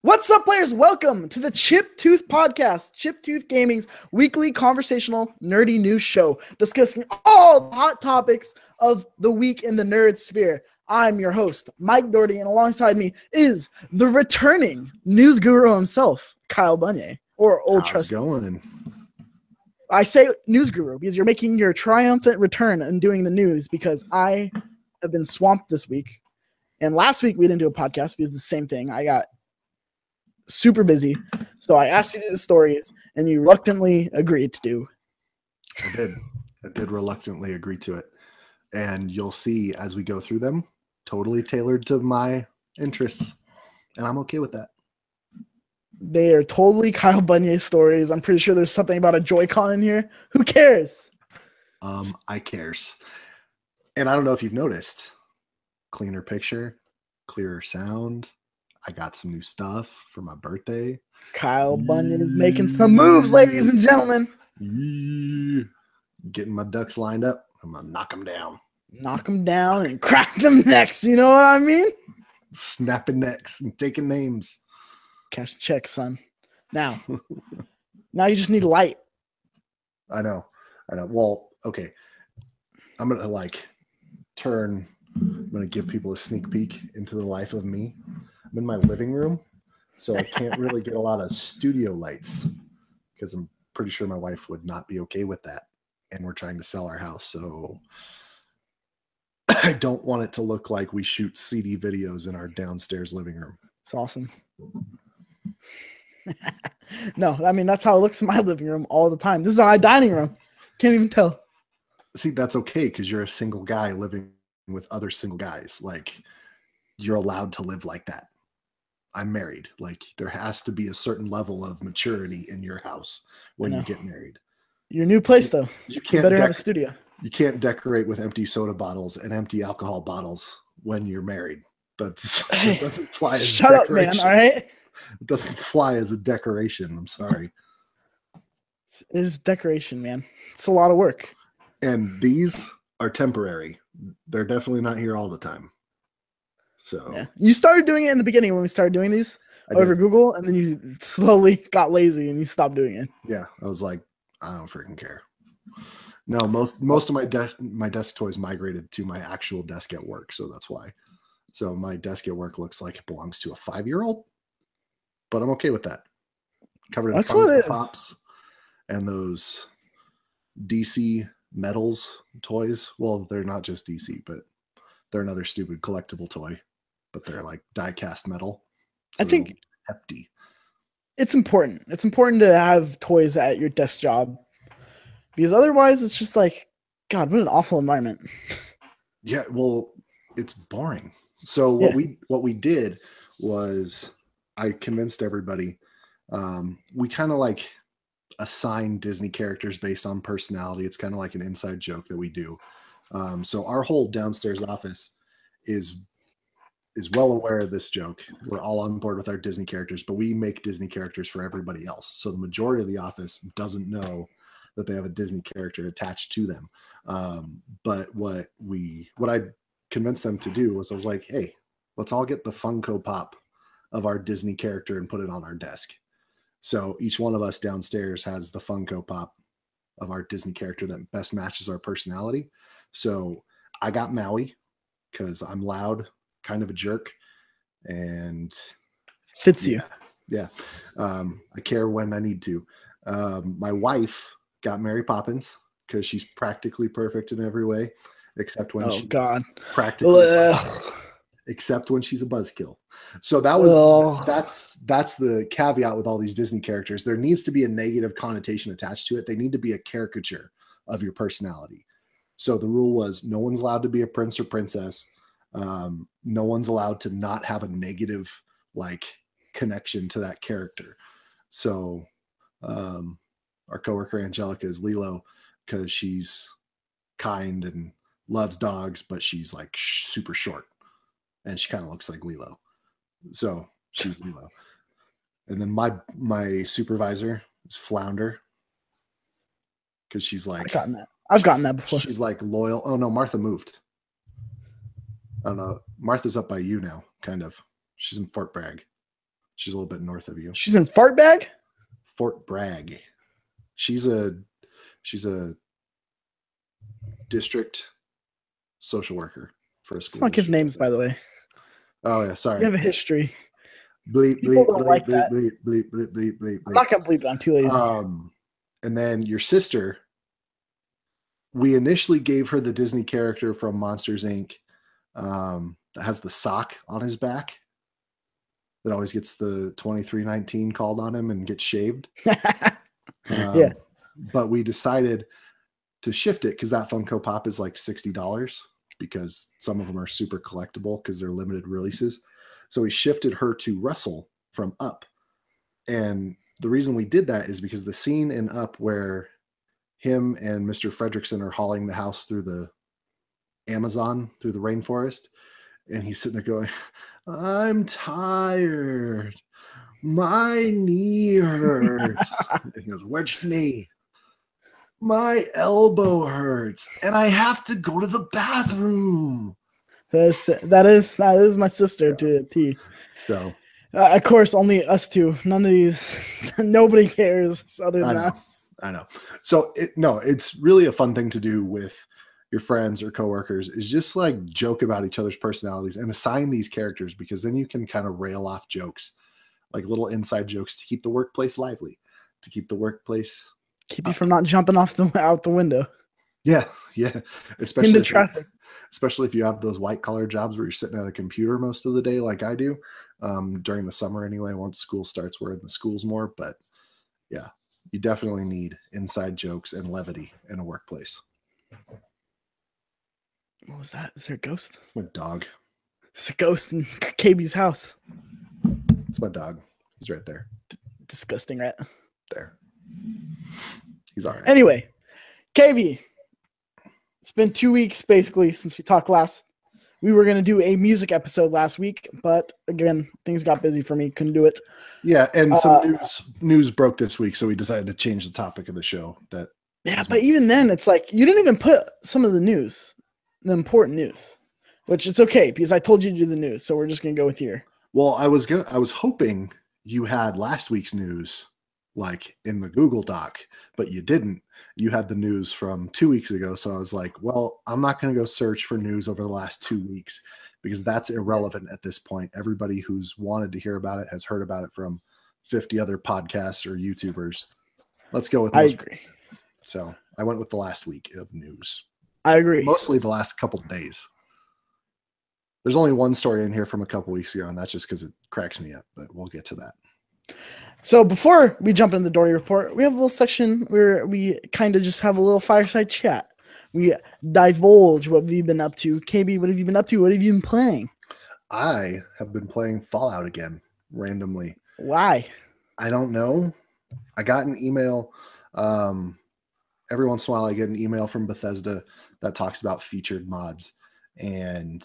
What's up, players? Welcome to the Chip Tooth Podcast, Chip Tooth Gaming's weekly conversational nerdy news show, discussing all the hot topics of the week in the nerd sphere. I'm your host, Mike Doherty, and alongside me is the returning news guru himself, Kyle Bunyea, or Old Trusty. How's it going? I say news guru because you're making your triumphant return and doing the news because I have been swamped this week. And last week we didn't do a podcast because the same thing. I got super busy. So I asked you to do the stories and you reluctantly agreed to do. I did reluctantly agree to it. And you'll see as we go through them, totally tailored to my interests. And I'm okay with that. They are totally Kyle Bunyea stories. I'm pretty sure there's something about a Joy-Con in here. Who cares? I cares. And I don't know if you've noticed, cleaner picture, clearer sound. I got some new stuff for my birthday. Kyle Bunyea is making some moves, ladies and gentlemen. Getting my ducks lined up. I'm going to knock them down. Knock them down and crack them necks. You know what I mean? Snapping necks and taking names. Cash check, son. Now you just need light. I know. Well, okay. I'm going to give people a sneak peek into the life of me. I'm in my living room, so I can't really get a lot of studio lights because I'm pretty sure my wife would not be okay with that. And we're trying to sell our house, so I don't want it to look like we shoot CD videos in our downstairs living room. It's awesome. No, I mean, that's how it looks in my living room all the time. This is our dining room. Can't even tell. See, that's okay because you're a single guy living with other single guys. Like, you're allowed to live like that. I'm married. Like, there has to be a certain level of maturity in your house when you get married. Your new place, though. You can't better have a studio. You can't decorate with empty soda bottles and empty alcohol bottles when you're married. That doesn't fly as Shut up, man. All right. It doesn't fly as a decoration. I'm sorry. It is decoration, man. It's a lot of work. And these are temporary. They're definitely not here all the time. So yeah. You started doing it in the beginning when we started doing these over Google, and then you slowly got lazy and you stopped doing it. Yeah, I was like, I don't freaking care. No, most of my desk toys migrated to my actual desk at work, so that's why. So my desk at work looks like it belongs to a 5-year-old, but I'm okay with that. Covered in Funko Pops and those DC Metals toys. Well, they're not just DC, but they're another stupid collectible toy, but they're like die-cast metal. So I think hefty. It's important. It's important to have toys at your desk job because otherwise it's just like, God, what an awful environment. Yeah, well, it's boring. So what we did was I convinced everybody. We kind of like assign Disney characters based on personality. It's kind of like an inside joke that we do. So our whole downstairs office is well aware of this joke. We're all on board with our Disney characters, but we make Disney characters for everybody else. So the majority of the office doesn't know that they have a Disney character attached to them. But what I convinced them to do was I was like, hey, let's all get the Funko Pop of our Disney character and put it on our desk. So each one of us downstairs has the Funko Pop of our Disney character that best matches our personality. So I got Maui because I'm loud, kind of a jerk, and fits you. Yeah. I care when I need to. My wife got Mary Poppins because she's practically perfect in every way, except when except when she's a buzzkill. So that's the caveat with all these Disney characters. There needs to be a negative connotation attached to it. They need to be a caricature of your personality. So the rule was no one's allowed to be a prince or princess. No one's allowed to not have a negative like connection to that character. So our coworker Angelica is Lilo because she's kind and loves dogs, but she's like super short and she kind of looks like Lilo. So she's Lilo. And then my supervisor is Flounder because she's like I've gotten that before. She's like loyal. Oh no, Martha moved. I don't know. Martha's up by you now, kind of. She's in Fort Bragg. She's a little bit north of you. She's in Fartbag? Fort Bragg. She's a district social worker for a school. Let's not give names, by the way. Oh yeah, sorry. You have a history. Bleep, People bleep, don't bleep, like bleep, that. bleep, bleep, bleep, bleep, bleep, I'm not gonna bleep it. I'm too lazy. And then your sister, we initially gave her the Disney character from Monsters Inc. That has the sock on his back. That always gets the 2319 called on him and gets shaved. Yeah. But we decided to shift it because that Funko Pop is like $60 because some of them are super collectible because they're limited releases. So we shifted her to Russell from Up. And the reason we did that is because the scene in Up where him and Mr. Fredrickson are hauling the house through the Amazon, through the rainforest, and he's sitting there going, I'm tired. My knee hurts. And he goes, which knee? My elbow hurts. And I have to go to the bathroom. That is my sister to a T. So, of course, only us two. None of these, nobody cares other than us. I know. So, it's really a fun thing to do with your friends or coworkers is just like joke about each other's personalities and assign these characters because then you can kind of rail off jokes, like little inside jokes to keep the workplace lively, to keep the workplace. Keep you from not jumping out the window. Yeah. Especially into traffic. Especially if you have those white collar jobs where you're sitting at a computer most of the day, like I do, during the summer anyway. Once school starts, we're in the schools more. But yeah, you definitely need inside jokes and levity in a workplace. What was that? Is there a ghost? It's my dog. It's a ghost in KB's house. It's my dog. He's right there. Disgusting, right? There. He's all right. Anyway, KB, it's been 2 weeks basically since we talked last. We were going to do a music episode last week, but again, things got busy for me. Couldn't do it. Yeah, and some news broke this week, so we decided to change the topic of the show. But even then, it's like you didn't even put some of the news. The important news, which it's okay because I told you to do the news, so we're just gonna go with here. Well, I was hoping you had last week's news like in the Google Doc, but you didn't. You had the news from 2 weeks ago, so I was like, well, I'm not gonna go search for news over the last 2 weeks because that's irrelevant at this point. Everybody who's wanted to hear about it has heard about it from 50 other podcasts or YouTubers. Let's go with. I agree. So I went with the last week of news. I agree. Mostly the last couple of days. There's only one story in here from a couple weeks ago, and that's just because it cracks me up, but we'll get to that. So before we jump into the Doherty report, we have a little section where we kind of just have a little fireside chat. We divulge what we've been up to. KB, what have you been up to? What have you been playing? I have been playing Fallout again, randomly. Why? I don't know. I got an email. Every once in a while, I get an email from Bethesda that talks about featured mods, and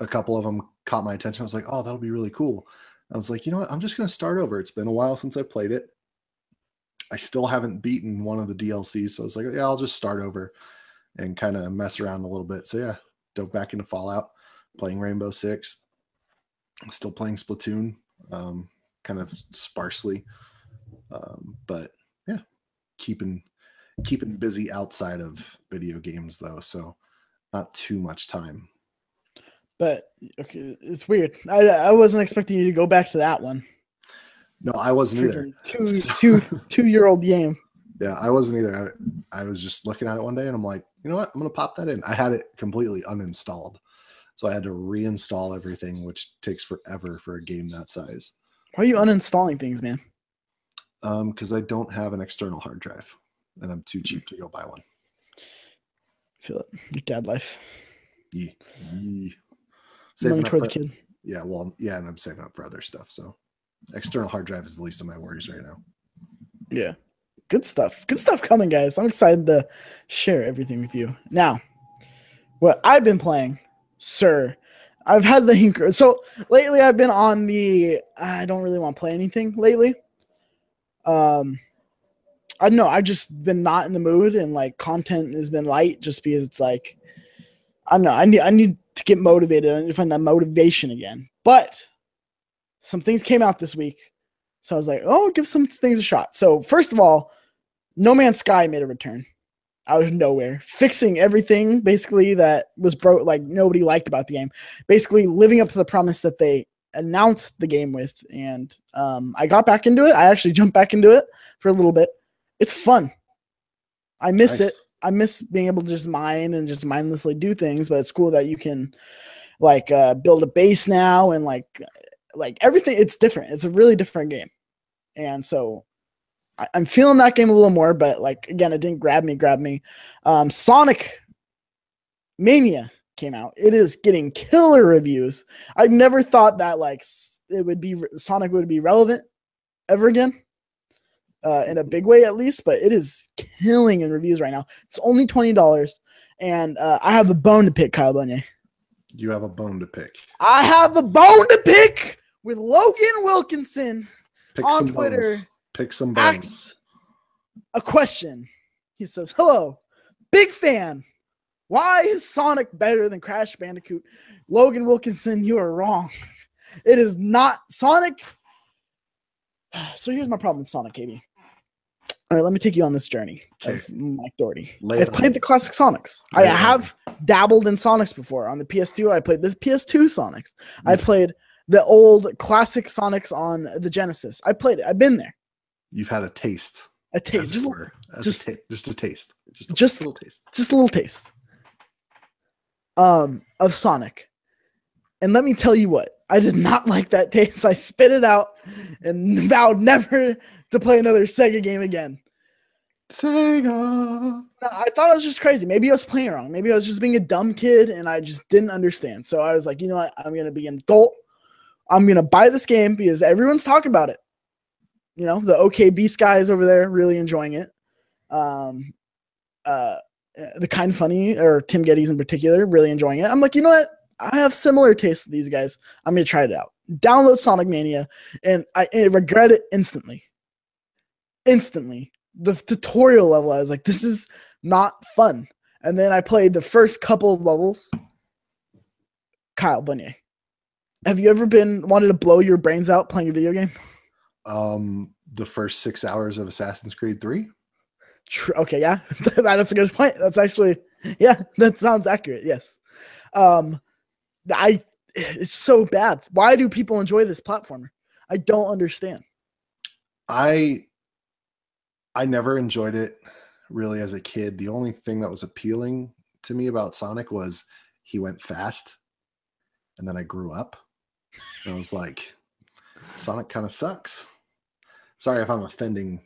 a couple of them caught my attention. I was like, oh, that'll be really cool. I was like, you know what? I'm just going to start over. It's been a while since I played it. I still haven't beaten one of the DLCs, so I was like, yeah, I'll just start over and kind of mess around a little bit. So yeah, dove back into Fallout, playing Rainbow Six, still playing Splatoon, kind of sparsely, but yeah, keeping busy outside of video games though, so not too much time. But okay, it's weird. I wasn't expecting you to go back to that one. No, I wasn't either. 2-year-old game. Yeah, I wasn't either. I was just looking at it one day and I'm like, you know what? I'm gonna pop that in. I had it completely uninstalled, so I had to reinstall everything, which takes forever for a game that size. Why are you uninstalling things, man? Because I don't have an external hard drive, and I'm too cheap to go buy one. Feel it. Your dad life. Yeah. Money toward the kid. Yeah, well, yeah, and I'm saving up for other stuff. So external hard drive is the least of my worries right now. Yeah. Good stuff. Good stuff coming, guys. I'm excited to share everything with you. Now, what I've been playing, sir, I've had the... So lately I've been on the... I don't really want to play anything lately. I don't know. I've just been not in the mood, and like content has been light just because it's like, I don't know. I need to get motivated. I need to find that motivation again. But some things came out this week. So I was like, oh, give some things a shot. So first of all, No Man's Sky made a return out of nowhere, fixing everything basically that was broke, like nobody liked about the game, basically living up to the promise that they announced the game with. And I got back into it. I actually jumped back into it for a little bit. It's fun. I miss it. I miss being able to just mine and just mindlessly do things, but it's cool that you can like build a base now and like everything. It's different. It's a really different game. And so I'm feeling that game a little more, but like, again, it didn't grab me. Sonic Mania came out. It is getting killer reviews. I never thought that like Sonic would be relevant ever again. In a big way, at least, but it is killing in reviews right now. It's only $20, and I have a bone to pick, Kyle Bunyea. You have a bone to pick. I have a bone to pick with Logan Wilkinson on Twitter. Bones. Pick some bones. A question. He says, "Hello, big fan. Why is Sonic better than Crash Bandicoot?" Logan Wilkinson, you are wrong. It is not Sonic. So here's my problem with Sonic, KB. All right, let me take you on this journey of Mike Doherty. I've played the classic Sonics. I have dabbled in Sonics before. On the PS2, I played the PS2 Sonics. I played the old classic Sonics on the Genesis. I played it. I've been there. You've had a taste. A taste. Just a taste. Just a little taste. Just a little taste. Of Sonic. And let me tell you what. I did not like that taste. I spit it out and vowed never to play another Sega game again. Sega. I thought I was just crazy. Maybe I was playing wrong. Maybe I was just being a dumb kid and I just didn't understand. So I was like, you know what? I'm going to be an adult. I'm going to buy this game because everyone's talking about it. You know, the OK Beast guys over there really enjoying it. The Kind Funny, or Tim Geddes in particular, really enjoying it. I'm like, you know what? I have similar tastes to these guys. I'm going to try it out. Download Sonic Mania, and I regret it instantly. Instantly. The tutorial level, I was like, this is not fun. And then I played the first couple of levels. Kyle Bunyea, have you ever wanted to blow your brains out playing a video game? The first 6 hours of Assassin's Creed 3. Okay, yeah. That's a good point. That's actually, yeah, that sounds accurate. Yes. It's so bad. Why do people enjoy this platformer? I don't understand. I never enjoyed it really as a kid. The only thing that was appealing to me about Sonic was he went fast. And then I grew up and I was like, Sonic kind of sucks. Sorry if I'm offending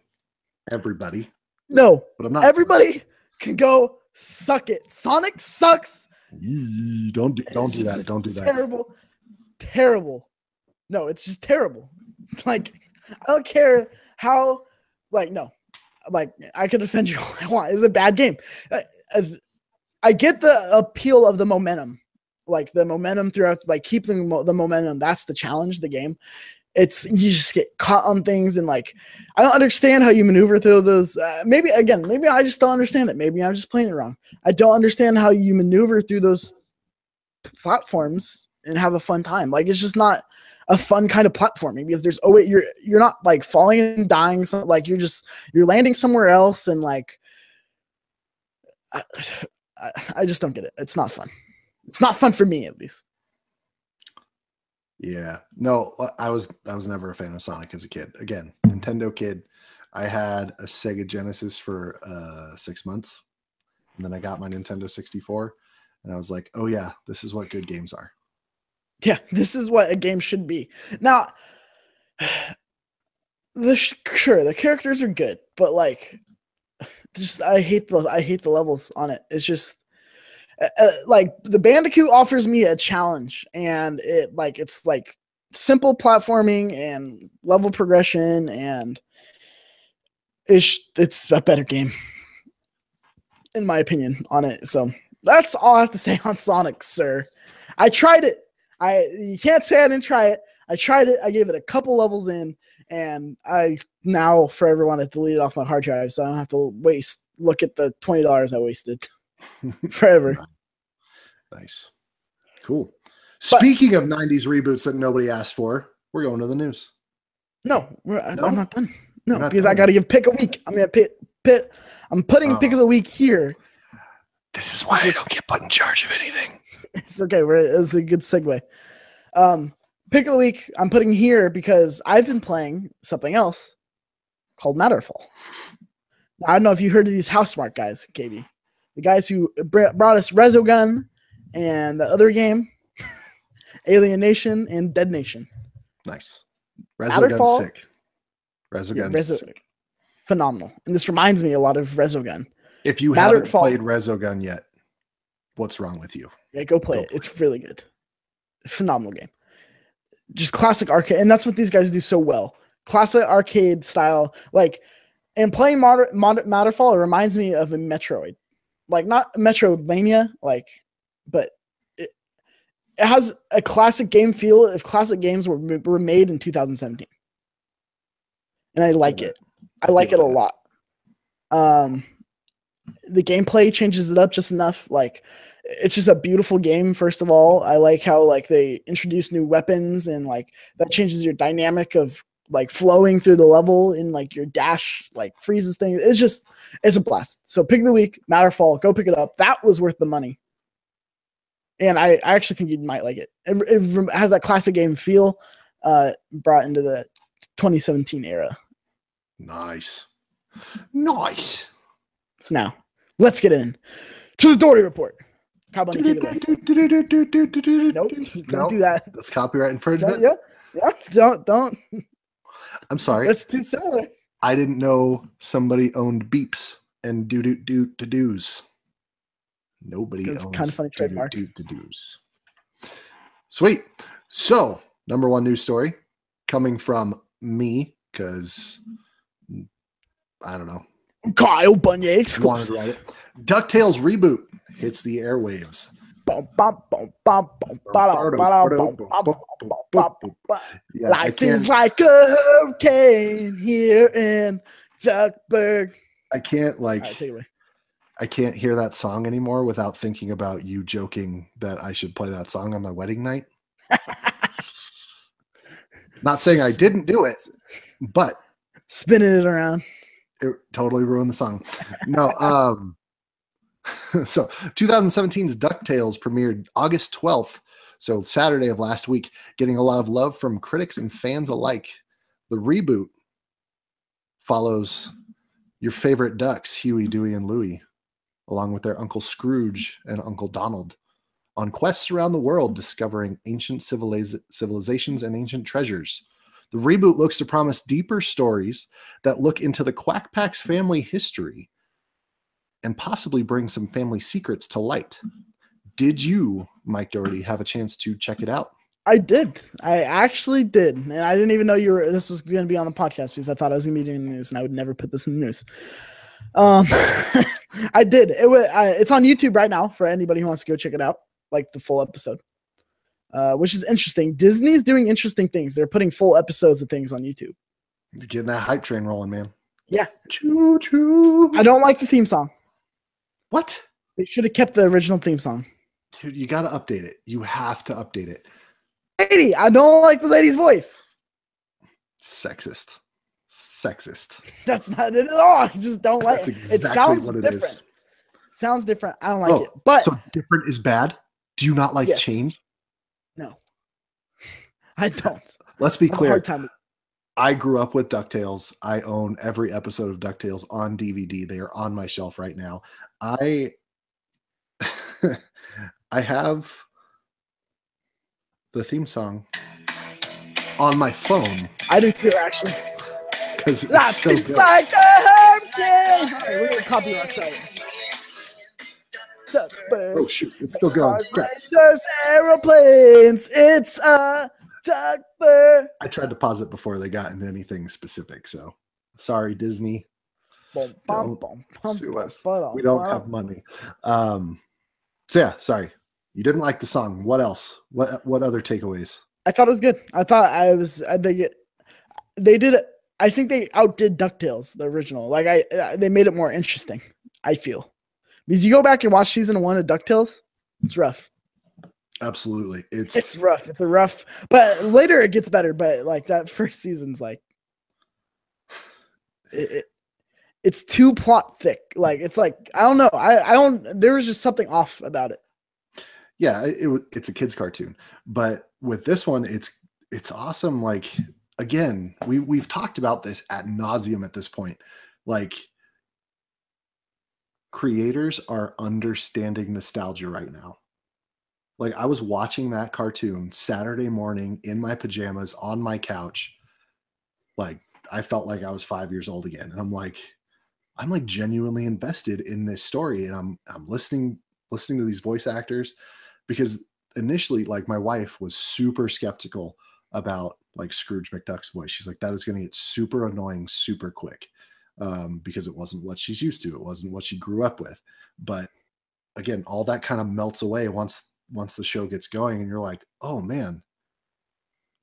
everybody. No, but I'm not. Everybody can go suck it. Sonic sucks. Don't do that. Don't do that. Terrible. No, it's just terrible. Like, I don't care how, like, no. Like, I could offend you all I want. It's a bad game. I get the appeal of the momentum. Like, the momentum throughout, like, keeping the momentum. That's the challenge of the game. You just get caught on things, and, like, I don't understand how you maneuver through those. Maybe I just don't understand it. Maybe I'm just playing it wrong. I don't understand how you maneuver through those platforms and have a fun time. Like, it's just not a fun kind of platforming because there's you're not like falling and dying. So like you're landing somewhere else, and like I just don't get it. It's not fun. It's not fun for me, at least. Yeah, no, I was never a fan of Sonic as a kid. Again, Nintendo kid. I had a Sega Genesis for 6 months, and then I got my Nintendo 64, and I was like, oh yeah, this is what good games are. Yeah, this is what a game should be. Now, sure, the characters are good, but like, just I hate the levels on it. It's just like the Bandicoot offers me a challenge, and it's like simple platforming and level progression, and it's a better game in my opinion on it. So that's all I have to say on Sonic, sir. I tried it. You can't say I didn't try it. I tried it. I gave it a couple levels in, and I now forever want to delete it off my hard drive so I don't have to look at the $20 I wasted forever. Nice. Cool. Speaking of 90s reboots that nobody asked for, We're going to the news. No, I'm not done. No, not because done. I got to give pick a week. I'm gonna I'm putting pick of the week here. This is why I don't get put in charge of anything. It's okay. It's a good segue. Pick of the week I'm putting here because I've been playing something else called Matterfall. Now, I don't know if you heard of these Housemarque guys, KB. The guys who brought us Resogun and the other game, Alien Nation and Dead Nation. Nice. Resogun's sick. Resogun's sick. Phenomenal. And this reminds me a lot of Resogun. If you haven't played Resogun yet, what's wrong with you? Yeah, go play it. It's really good. Phenomenal game. Just classic arcade. And that's what these guys do so well. Classic arcade style. Like, and playing Matterfall, it reminds me of a Metroid. Like, not Metroidvania, like, but it has a classic game feel if classic games were made in 2017. And I like it. I like it a lot. The gameplay changes it up just enough. Like, it's just a beautiful game. First of all, I like how like they introduce new weapons and like that changes your dynamic of like flowing through the level and like your dash like freezes things. It's a blast. So pick of the week, Matterfall, go pick it up. That was worth the money. And I actually think you might like it. It has that classic game feel brought into the 2017 era. Nice. So now let's get in to the Doherty report. Nope, don't do that. That's copyright infringement. Yeah. Don't. I'm sorry. That's too similar. I didn't know somebody owned beeps and do-do-do-to-do's. Nobody owns kind of funny trademark. Do-do-do-to-do's. Sweet. So, number one news story coming from me, because I don't know. Kyle Bunyea exclusive. DuckTales reboot hits the airwaves. Life is like a hurricane here in Duckburg. I can't hear that song anymore without thinking about you joking that I should play that song on my wedding night. Not saying I didn't do it, but spinning it around. It totally ruined the song. No, so 2017's DuckTales premiered August 12th, so Saturday of last week, getting a lot of love from critics and fans alike. The reboot follows your favorite ducks, Huey, Dewey, and Louie, along with their Uncle Scrooge and Uncle Donald, on quests around the world discovering ancient civilizations and ancient treasures. The reboot looks to promise deeper stories that look into the Quack Pack's family history and possibly bring some family secrets to light. Did you, Mike Doherty, have a chance to check it out? I did. I actually did. And I didn't even know this was going to be on the podcast because I thought I was going to be doing the news and I would never put this in the news. I did. It's on YouTube right now for anybody who wants to go check it out, like the full episode. Which is interesting. Disney's doing interesting things. They're putting full episodes of things on YouTube. You're getting that hype train rolling, man. Yeah. Choo choo. I don't like the theme song. What? They should have kept the original theme song. Dude, you got to update it. You have to update it. Lady, I don't like the lady's voice. Sexist. That's not it at all. I just don't like it. Exactly it sounds what it different. is. Sounds different. I don't like it. But so different is bad? Do you not like change? No. I don't. Let's be clear. I grew up with DuckTales. I own every episode of DuckTales on DVD. They are on my shelf right now. I have the theme song on my phone. I do too, actually. Because it's so good. Like a hurricane. All right, we're going to copyright that. Oh shoot, it's still going. There's aeroplanes. It's a duck bird. I tried to pause it before they got into anything specific, so sorry, Disney. Don't sue us. We don't have money. So yeah, sorry. You didn't like the song. What else? What other takeaways? I thought it was good. I think they outdid DuckTales, the original. Like they made it more interesting, I feel. Because you go back and watch season 1 of DuckTales, it's rough. Absolutely. It's rough. It's a rough, but later it gets better. But like that first season's like, it's too plot thick. Like it's like I don't know. I don't. There was just something off about it. Yeah, it's a kid's cartoon, but with this one, it's awesome. Like again, we've talked about this ad nauseum at this point. Like creators are understanding nostalgia right now. Like I was watching that cartoon Saturday morning in my pajamas on my couch. Like I felt like I was 5 years old again, and I'm like genuinely invested in this story, and I'm listening to these voice actors. Because initially, like my wife was super skeptical about like Scrooge McDuck's voice. She's like, that is going to get super annoying super quick, because it wasn't what she's used to. It wasn't what she grew up with. But again, all that kind of melts away once the show gets going, and you're like, oh man,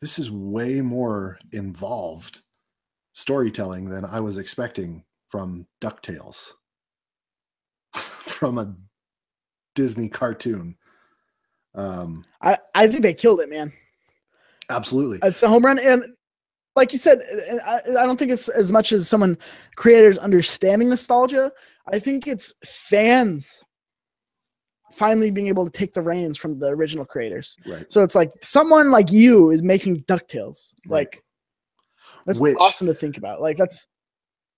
this is way more involved storytelling than I was expecting from DuckTales, from a Disney cartoon. I think they killed it, man. Absolutely. It's a home run. And like you said, I don't think it's as much as creators understanding nostalgia. I think it's fans finally being able to take the reins from the original creators. Right. So it's like someone like you is making DuckTales. Like that's awesome to think about. Like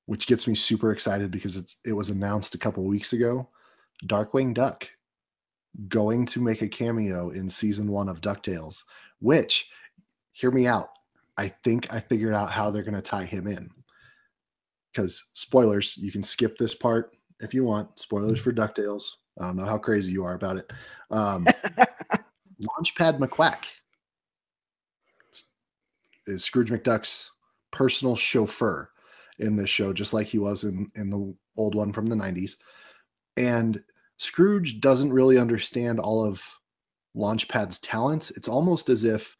which gets me super excited because it was announced a couple of weeks ago. Darkwing Duck going to make a cameo in season 1 of DuckTales, which, hear me out, I think I figured out how they're going to tie him in. Because spoilers, you can skip this part if you want. Spoilers for DuckTales. I don't know how crazy you are about it. Launchpad McQuack is Scrooge McDuck's personal chauffeur in this show, just like he was in the old one from the 90s. And Scrooge doesn't really understand all of Launchpad's talents. It's almost as if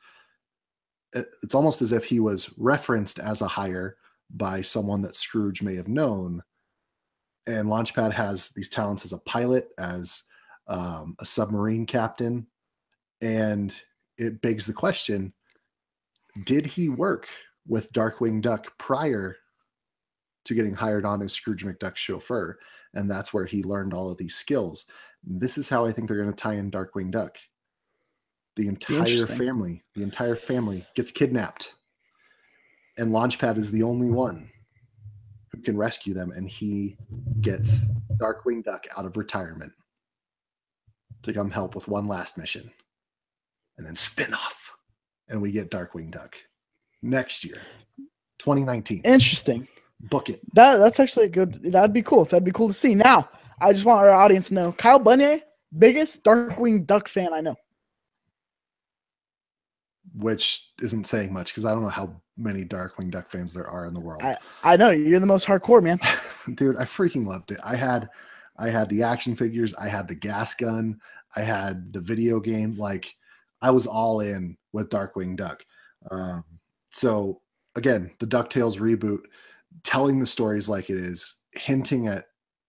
he was referenced as a hire by someone that Scrooge may have known. And Launchpad has these talents as a pilot, as a submarine captain. And it begs the question, did he work with Darkwing Duck prior to getting hired on as Scrooge McDuck's chauffeur? And that's where he learned all of these skills. This is how I think they're going to tie in Darkwing Duck. The entire family gets kidnapped. And Launchpad is the only one who can rescue them. And he gets Darkwing Duck out of retirement to come help with one last mission. And then Spinoff. And we get Darkwing Duck next year, 2019. Interesting. Book it. That's actually that'd be cool. That'd be cool to see. Now, I just want our audience to know, Kyle Bunyea, biggest Darkwing Duck fan I know. Which isn't saying much because I don't know how many Darkwing Duck fans there are in the world. I know you're the most hardcore, man. Dude, I freaking loved it. I had the action figures, I had the gas gun, I had the video game. Like I was all in with Darkwing Duck. So again, the DuckTales reboot, telling the stories like it is, hinting at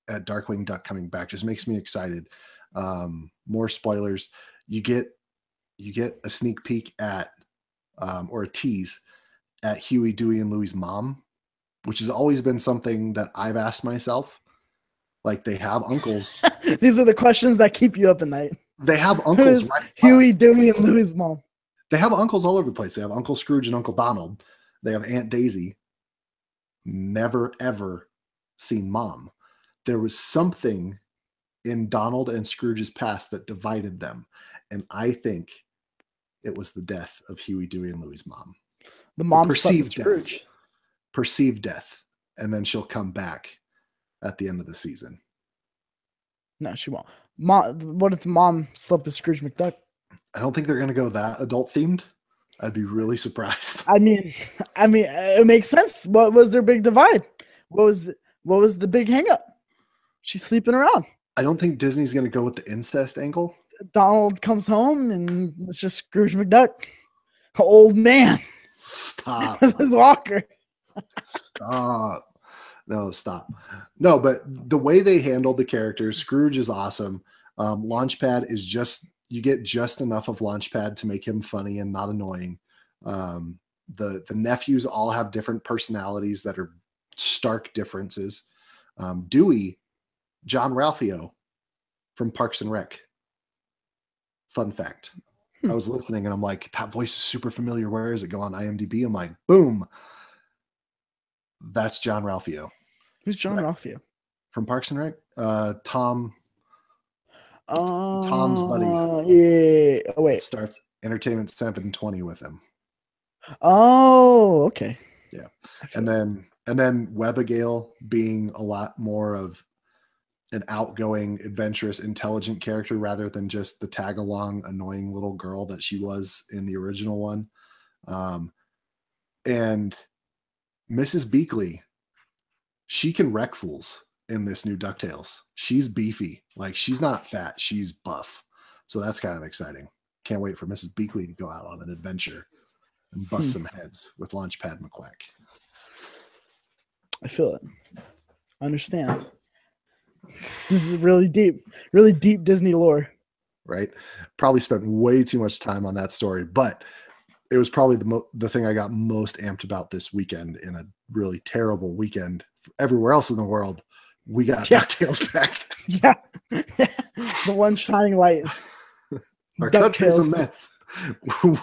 Darkwing Duck coming back just makes me excited. More spoilers. You get a sneak peek at or a tease at Huey, Dewey, and Louie's mom, which has always been something that I've asked myself. Like they have uncles. These are the questions that keep you up at night. They have uncles. Right Huey, Dewey, and Louie's mom. They have uncles all over the place. They have Uncle Scrooge and Uncle Donald. They have Aunt Daisy. Never, ever seen mom. There was something in Donald and Scrooge's past that divided them. And I think it was the death of Huey, Dewey, and Louie's mom. The mom perceived Scrooge. Death. Perceived death. And then she'll come back at the end of the season. No, she won't. What if the mom slept with Scrooge McDuck? I don't think they're going to go that adult themed. I'd be really surprised. I mean, it makes sense. What was their big divide? What was the big hang up? She's sleeping around. I don't think Disney's going to go with the incest angle. Donald comes home and it's just Scrooge McDuck, old man. Stop. With his walker. Stop. No, stop. No, but the way they handled the characters, Scrooge is awesome. Launchpad is just you get just enough of Launchpad to make him funny and not annoying. The nephews all have different personalities that are stark differences. Dewey, John Ralphio from Parks and Rec. Fun fact. I was listening and I'm like, that voice is super familiar. Where is it? Go on IMDb. I'm like, boom. That's John Ralphio. Who's John Ralphio? From Parks and Rec? Tom's buddy. Yeah. Oh, wait. Starts Entertainment 720 with him. Oh, okay. Yeah. And then Webigail being a lot more of an outgoing, adventurous, intelligent character rather than just the tag-along, annoying little girl that she was in the original one. And Mrs. Beakley, she can wreck fools in this new DuckTales. She's beefy. Like, she's not fat. She's buff. So that's kind of exciting. Can't wait for Mrs. Beakley to go out on an adventure and bust some heads with Launchpad McQuack. I feel it. I understand. This is really deep Disney lore. Right? Probably spent way too much time on that story, but it was probably the thing I got most amped about this weekend in a really terrible weekend everywhere else in the world. We got DuckTales back. Yeah. The one shining light. Our country's a mess.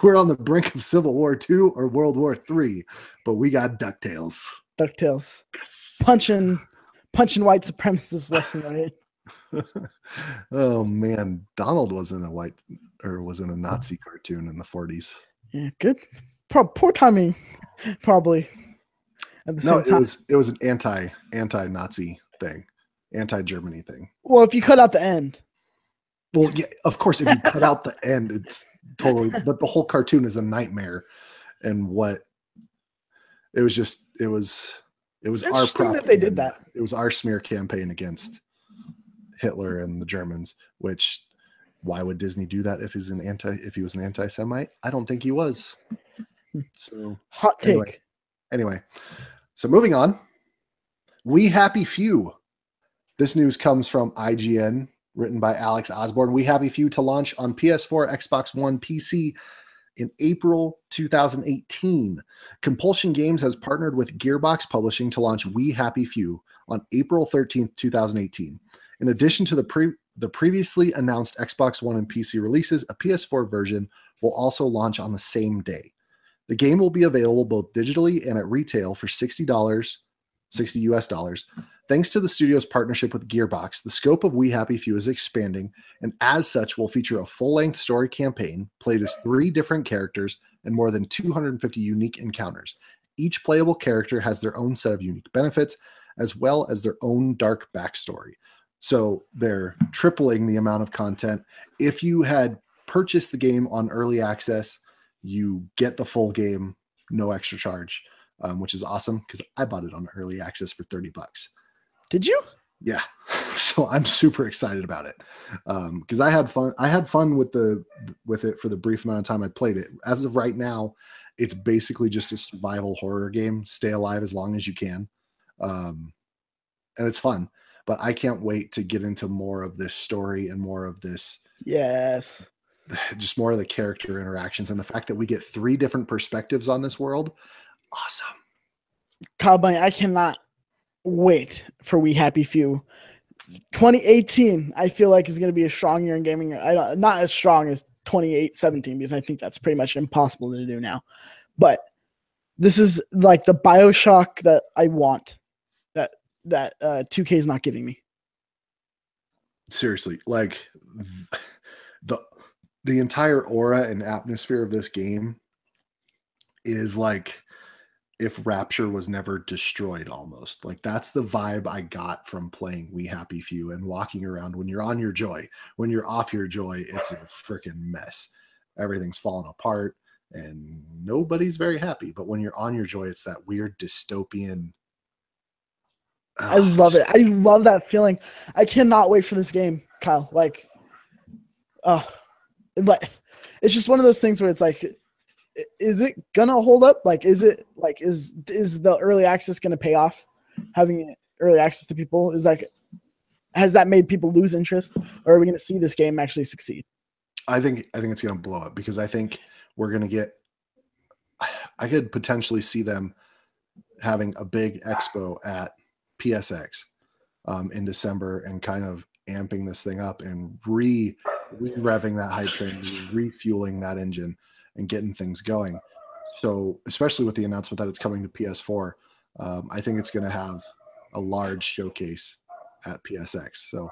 We're on the brink of Civil War II or World War III, but we got DuckTales. DuckTales. Yes. Punching white supremacists left and right. Oh man, Donald was in a Nazi cartoon in the 40s. Yeah, good. Poor timing, probably. At the same time. It was an anti-Nazi thing, anti-Germany thing. Well, if you cut out the end. Well, yeah, of course, if you cut out the end, it's totally. But the whole cartoon is a nightmare, and it was our propaganda. That they did that. It was our smear campaign against Hitler and the Germans. Which, why would Disney do that if he was an anti-Semite? I don't think he was. So hot take. Anyway, so moving on. We Happy Few. This news comes from IGN, written by Alex Osborne. We Happy Few to launch on PS4, Xbox One, PC in April 2018. Compulsion Games has partnered with Gearbox Publishing to launch We Happy Few on April 13th, 2018. In addition to the previously announced Xbox One and PC releases, a PS4 version will also launch on the same day. The game will be available both digitally and at retail for $60 US. Thanks to the studio's partnership with Gearbox, the scope of We Happy Few is expanding, and as such will feature a full-length story campaign, played as 3 different characters, and more than 250 unique encounters. Each playable character has their own set of unique benefits, as well as their own dark backstory. So they're tripling the amount of content. If you had purchased the game on early access, you get the full game, no extra charge, which is awesome because I bought it on early access for $30. Did you? Yeah. So I'm super excited about it because I had fun. I had fun with it for the brief amount of time I played it. As of right now, it's basically just a survival horror game. Stay alive as long as you can, and it's fun. But I can't wait to get into more of this story and more of this. Yes. Just more of the character interactions and the fact that we get 3 different perspectives on this world. Awesome. Kyle Bunyea, I cannot wait for We Happy Few. 2018, I feel like is going to be a strong year in gaming. Not as strong as 2017 because I think that's pretty much impossible to do now. But this is like the BioShock that I want. That 2K is not giving me. Seriously, like the entire aura and atmosphere of this game is like if Rapture was never destroyed almost. Like that's the vibe I got from playing We Happy Few and walking around when you're on your joy. When you're off your joy, it's a freaking mess. Everything's falling apart and nobody's very happy. But when you're on your joy, it's that weird dystopian. I love it. I love that feeling. I cannot wait for this game, Kyle. Like, it's just one of those things where it's like, is it gonna hold up? Like, is the early access gonna pay off? Having early access to people has that made people lose interest, or are we gonna see this game actually succeed? I think it's going to blow up because I think we're going to get. I could potentially see them having a big expo at PSX in December and kind of amping this thing up and revving that hype train, refueling that engine and getting things going. So, especially with the announcement that it's coming to PS4, I think it's going to have a large showcase at PSX. So,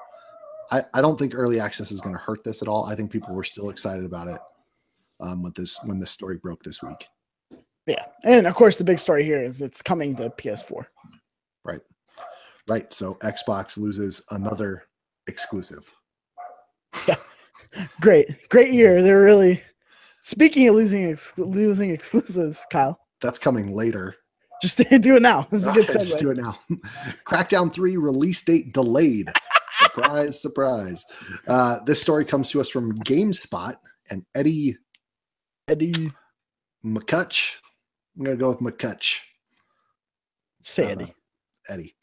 I don't think early access is going to hurt this at all. I think people were still excited about it when this story broke this week. Yeah, and of course the big story here is it's coming to PS4. Right. So Xbox loses another exclusive. Yeah, great year. They're really speaking of losing exclusives, Kyle. That's coming later. Just do it now. This is a good segue. Just do it now. Crackdown 3 release date delayed. Surprise, surprise. This story comes to us from GameSpot and Eddie McCutch. I'm going to go with McCutch. Say Eddie. Eddie.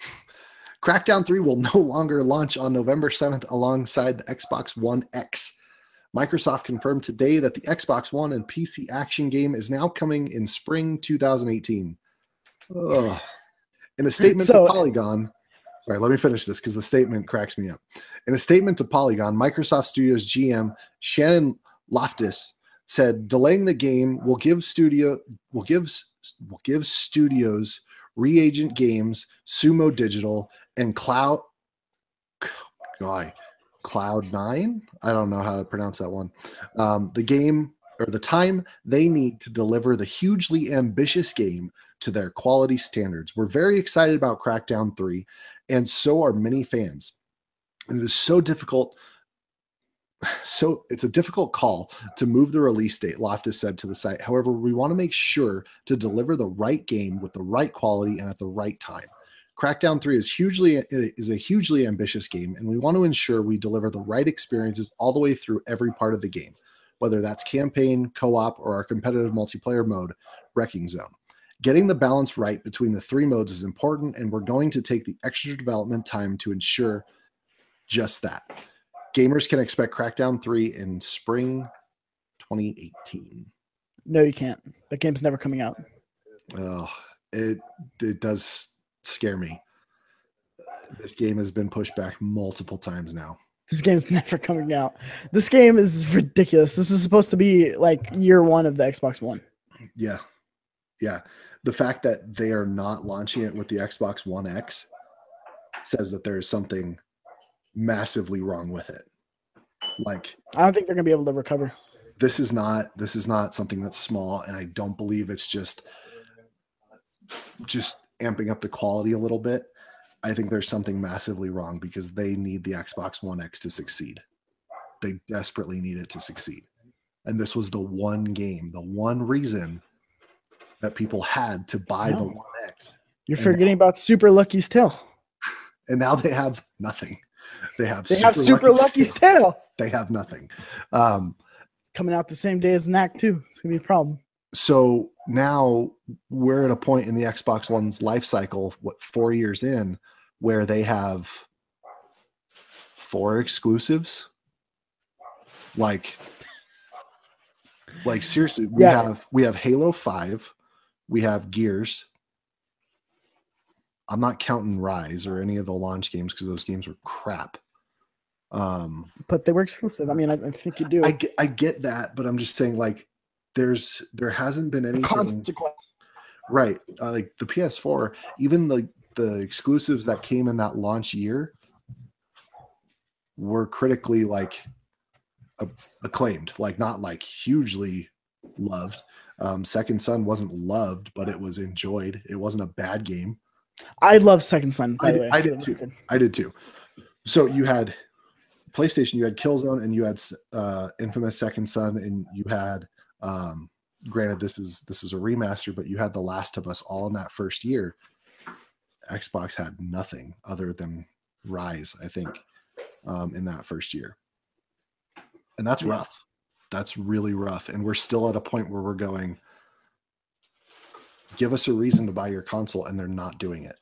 Crackdown 3 will no longer launch on November 7th alongside the Xbox One X. Microsoft confirmed today that the Xbox One and PC action game is now coming in spring 2018. Ugh. In a statement to Polygon, sorry, let me finish this because the statement cracks me up. In a statement to Polygon, Microsoft Studios GM Shannon Loftus said delaying the game will give studios Reagent Games, Sumo Digital, and Cloud9. I don't know how to pronounce that one. The game or the time they need to deliver the hugely ambitious game to their quality standards. We're very excited about Crackdown 3, and so are many fans. And it is so difficult. So it's a difficult call to move the release date, Loftus said to the site. However, we want to make sure to deliver the right game with the right quality and at the right time. Crackdown 3 is a hugely ambitious game, and we want to ensure we deliver the right experiences all the way through every part of the game, whether that's campaign, co-op, or our competitive multiplayer mode, Wrecking Zone. Getting the balance right between the three modes is important, and we're going to take the extra development time to ensure just that. Gamers can expect Crackdown 3 in spring 2018. No, you can't. That game's never coming out. Oh, it does scare me. This game has been pushed back multiple times now. This game's never coming out. This game is ridiculous. This is supposed to be like year one of the Xbox One. Yeah. The fact that they are not launching it with the Xbox One X says that there is something massively wrong with it. Like, I don't think they're gonna be able to recover. This is not something that's small, and I don't believe it's just amping up the quality a little bit. I think there's something massively wrong because they need the Xbox One X to succeed. They desperately need it to succeed. And this was the one game, the one reason that people had to buy the One X. You're forgetting about Super Lucky's Tale. And now they have nothing. They have Super Lucky's Tale. They have nothing. It's coming out the same day as NAC too. It's gonna be a problem. So now we're at a point in the Xbox One's life cycle, 4 years in, where they have 4 exclusives. Like seriously, we have Halo 5, we have Gears. I'm not counting Rise or any of the launch games because those games were crap. But they were exclusive. I mean, I think you do. I get that, but I'm just saying, like, there hasn't been anything. Consequence. Right. Like the PS4, even the exclusives that came in that launch year were critically acclaimed, like not like hugely loved. Second Son wasn't loved, but it was enjoyed. It wasn't a bad game. I love Second Son, by the way. I did too. So you had PlayStation, you had Killzone, and you had infamous Second Son, and you had granted this is a remaster, but you had The Last of Us all in that first year. Xbox had nothing other than Rise, I think, in that first year. And that's rough. That's really rough. And we're still at a point where we're going, give us a reason to buy your console, and they're not doing it.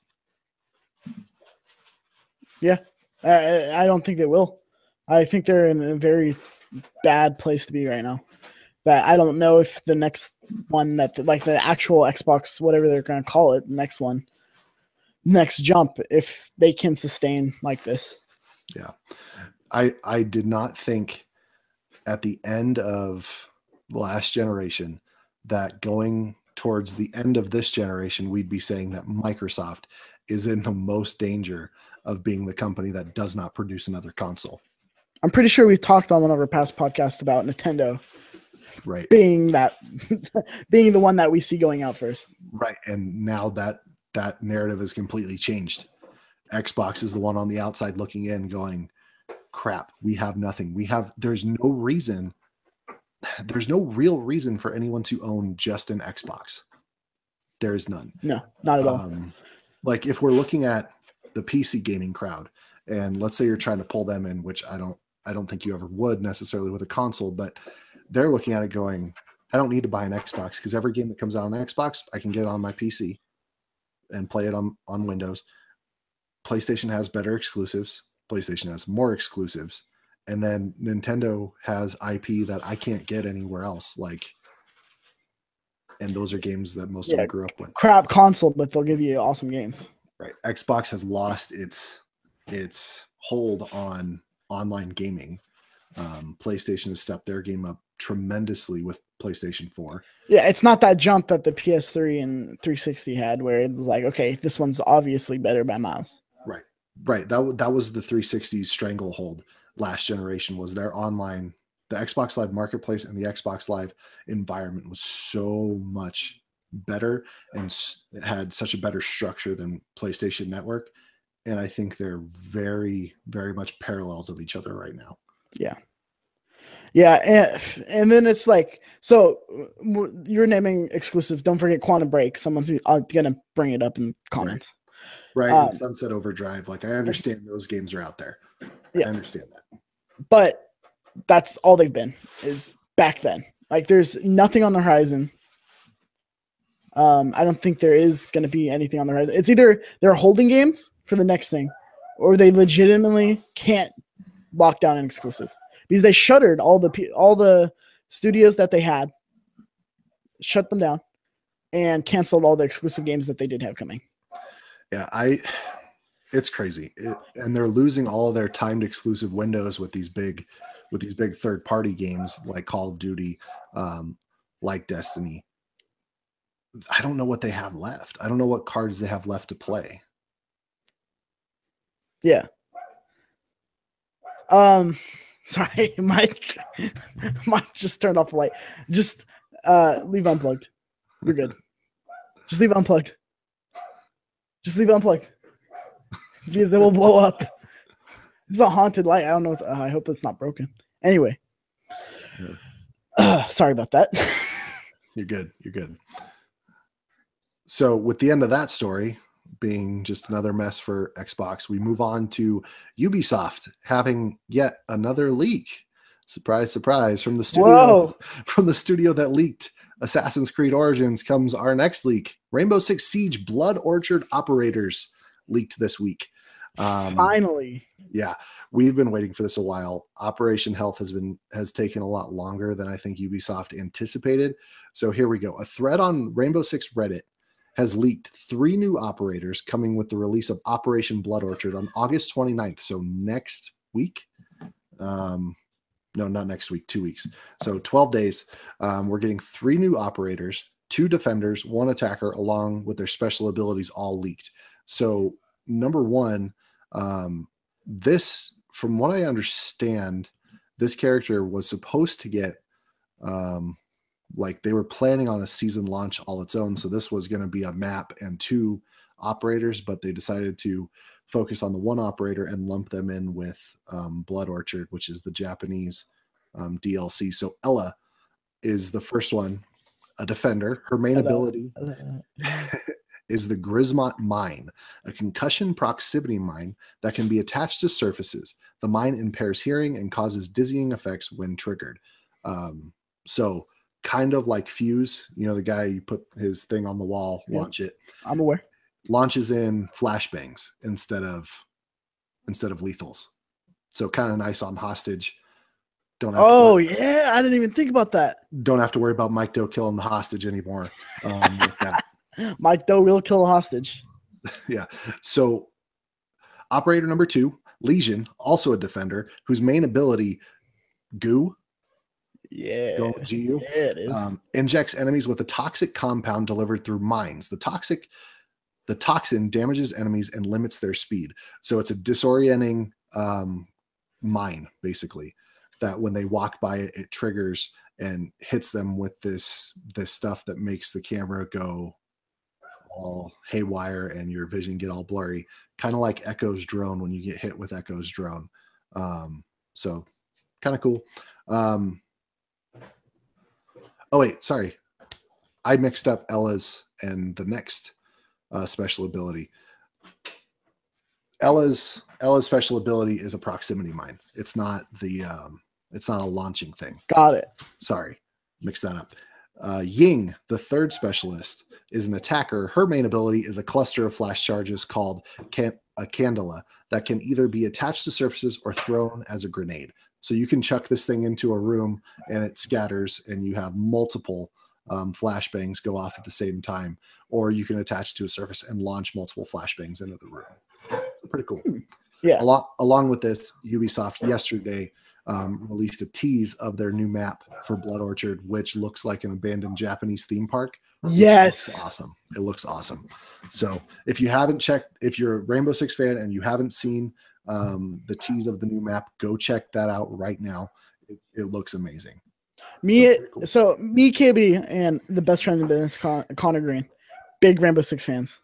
Yeah. I don't think they will. I think they're in a very bad place to be right now. But I don't know if the next one like the actual Xbox, whatever they're going to call it, next jump, if they can sustain like this. Yeah. I did not think at the end of the last generation that going towards the end of this generation, we'd be saying that Microsoft is in the most danger of being the company that does not produce another console. I'm pretty sure we've talked on one of our past podcasts about Nintendo, right, being the one that we see going out first. Right, and now that narrative has completely changed. Xbox is the one on the outside looking in, going, "Crap, we have nothing. There's no real reason for anyone to own just an Xbox. There is none. No, not at all. Like if we're looking at the PC gaming crowd, and let's say you're trying to pull them in, which I don't think you ever would necessarily with a console, but they're looking at it going, I don't need to buy an Xbox because every game that comes out on Xbox, I can get it on my PC and play it on Windows. PlayStation has better exclusives. PlayStation has more exclusives. And then Nintendo has IP that I can't get anywhere else. And those are games that most of them grew up with. Crap console, but they'll give you awesome games. Right. Xbox has lost its hold on online gaming. PlayStation has stepped their game up tremendously with PlayStation 4. Yeah, it's not that jump that the PS3 and 360 had where it was like, okay, this one's obviously better by miles. Right. That was the 360's stranglehold last generation, was their online. The Xbox Live Marketplace and the Xbox Live environment was so much better, and it had such a better structure than PlayStation Network. And I think they're very, very much parallels of each other right now. Yeah. Yeah. And then it's like, so you're naming exclusives. Don't forget Quantum Break. Someone's going to bring it up in comments. Right. And Sunset Overdrive. Like, I understand those games are out there. Yeah. I understand that. But that's all they've been, is back then. Like, there's nothing on the horizon. I don't think there is going to be anything on the horizon. It's either they're holding games for the next thing, or they legitimately can't lock down an exclusive, because they shuttered all the studios that they had, shut them down, and canceled all the exclusive games that they did have coming. Yeah, it's crazy, and they're losing all of their timed exclusive windows with these big third-party games like Call of Duty, like Destiny. I don't know what they have left. I don't know what cards they have left to play. Yeah. Sorry, Mike just turned off the light. Just leave unplugged. You're good. Just leave unplugged. Just leave unplugged, because it will blow up. It's a haunted light. I don't know. I hope it's not broken. Anyway. Sorry about that. You're good. You're good. So with the end of that story being just another mess for Xbox, we move on to Ubisoft having yet another leak. Surprise, surprise. From the studio that leaked Assassin's Creed Origins comes our next leak. Rainbow Six Siege Blood Orchard Operators leaked this week. Finally. Yeah, we've been waiting for this a while. Operation Health has taken a lot longer than I think Ubisoft anticipated. So here we go. A thread on Rainbow Six Reddit has leaked 3 new operators coming with the release of Operation Blood Orchard on August 29th. So next week. No, not next week, 2 weeks. So 12 days. We're getting 3 new operators, 2 defenders, 1 attacker, along with their special abilities all leaked. So number one, this, from what I understand, this character was supposed to get, like they were planning on a season launch all its own. So this was going to be a map and 2 operators, but they decided to focus on the 1 operator and lump them in with Blood Orchard, which is the Japanese DLC. So Ella is the first one, a defender. Her main ability is the Grismont Mine, a concussion proximity mine that can be attached to surfaces. The mine impairs hearing and causes dizzying effects when triggered. So kind of like Fuse, the guy you put his thing on the wall, launch it. I'm aware. Launches in flashbangs instead of lethals. So kind of nice on hostage. Don't have Oh yeah, I didn't even think about that. don't have to worry about Mike Doe killing the hostage anymore. With that. Mike Doe will kill a hostage. Yeah. So operator number 2, Legion, also a defender, whose main ability, Goo, Yeah, Go GU, yeah, it is. injects enemies with a toxic compound delivered through mines. The toxin damages enemies and limits their speed. So it's a disorienting mine, basically, that when they walk by it, it triggers and hits them with this stuff that makes the camera go all haywire and your vision get all blurry, kind of like Echo's drone when you get hit with Echo's drone. So kind of cool. Oh wait, sorry, I mixed up Ella's and the next special ability. Ella's special ability is a proximity mine. It's not it's not a launching thing. Got it. Sorry, mix that up. Ying, the third specialist, is an attacker. Her main ability is a cluster of flash charges called a candela that can either be attached to surfaces or thrown as a grenade. So you can chuck this thing into a room and it scatters, and you have multiple flashbangs go off at the same time, or you can attach to a surface and launch multiple flashbangs into the room. So pretty cool. Yeah. Along with this, Ubisoft yesterday released a tease of their new map for Blood Orchard, which looks like an abandoned Japanese theme park. Yes. Awesome. It looks awesome. So if you haven't checked, if you're a Rainbow Six fan and you haven't seen the tease of the new map, go check that out right now. It looks amazing. So me, KB, and the best friend in the business, Connor Green, big Rainbow Six fans.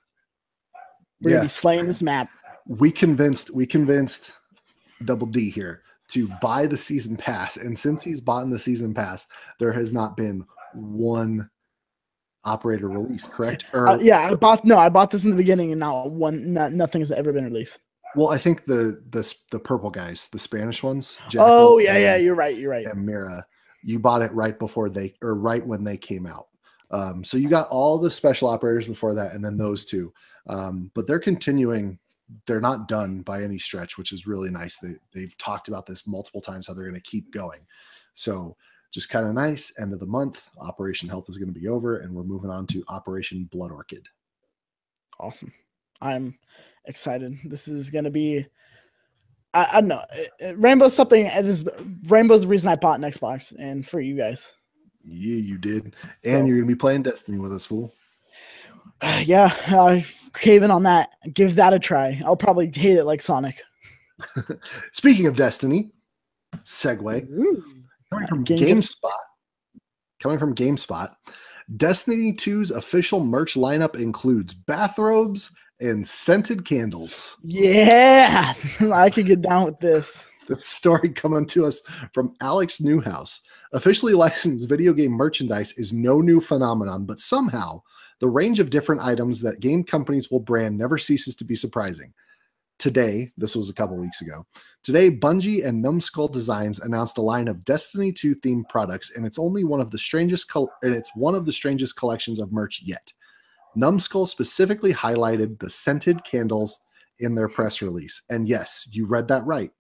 We're gonna be slaying this map. We convinced Double D here to buy the season pass, and since he's bought the season pass, there has not been one operator release, correct? Yeah, I bought this in the beginning, and nothing has ever been released. Well, I think the purple guys, the Spanish ones. Jackal you're right. And Mira, you bought it right when they came out. So you got all the special operators before that, and then those two. But they're continuing. They're not done by any stretch, which is really nice. They've talked about this multiple times, how they're going to keep going. So just kind of nice. End of the month, Operation Health is going to be over, and we're moving on to Operation Blood Orchid. Awesome. I'm excited. This is going to be, I don't know. Rainbow's Rainbow's the reason I bought an Xbox, and for you guys. Yeah, you did. And you're going to be playing Destiny with us, fool. Yeah, caving on that. Give that a try. I'll probably hate it like Sonic. Speaking of Destiny, segue. Coming from GameSpot, Destiny 2's official merch lineup includes bathrobes and scented candles. Yeah, I can get down with this. The story coming to us from Alex Newhouse. Officially licensed video game merchandise is no new phenomenon, but somehow the range of different items that game companies will brand never ceases to be surprising. Today, this was a couple weeks ago, Bungie and Numbskull Designs announced a line of Destiny 2 themed products, and it's one of the strangest collections of merch yet. Numbskull specifically highlighted the scented candles in their press release. And yes, you read that right.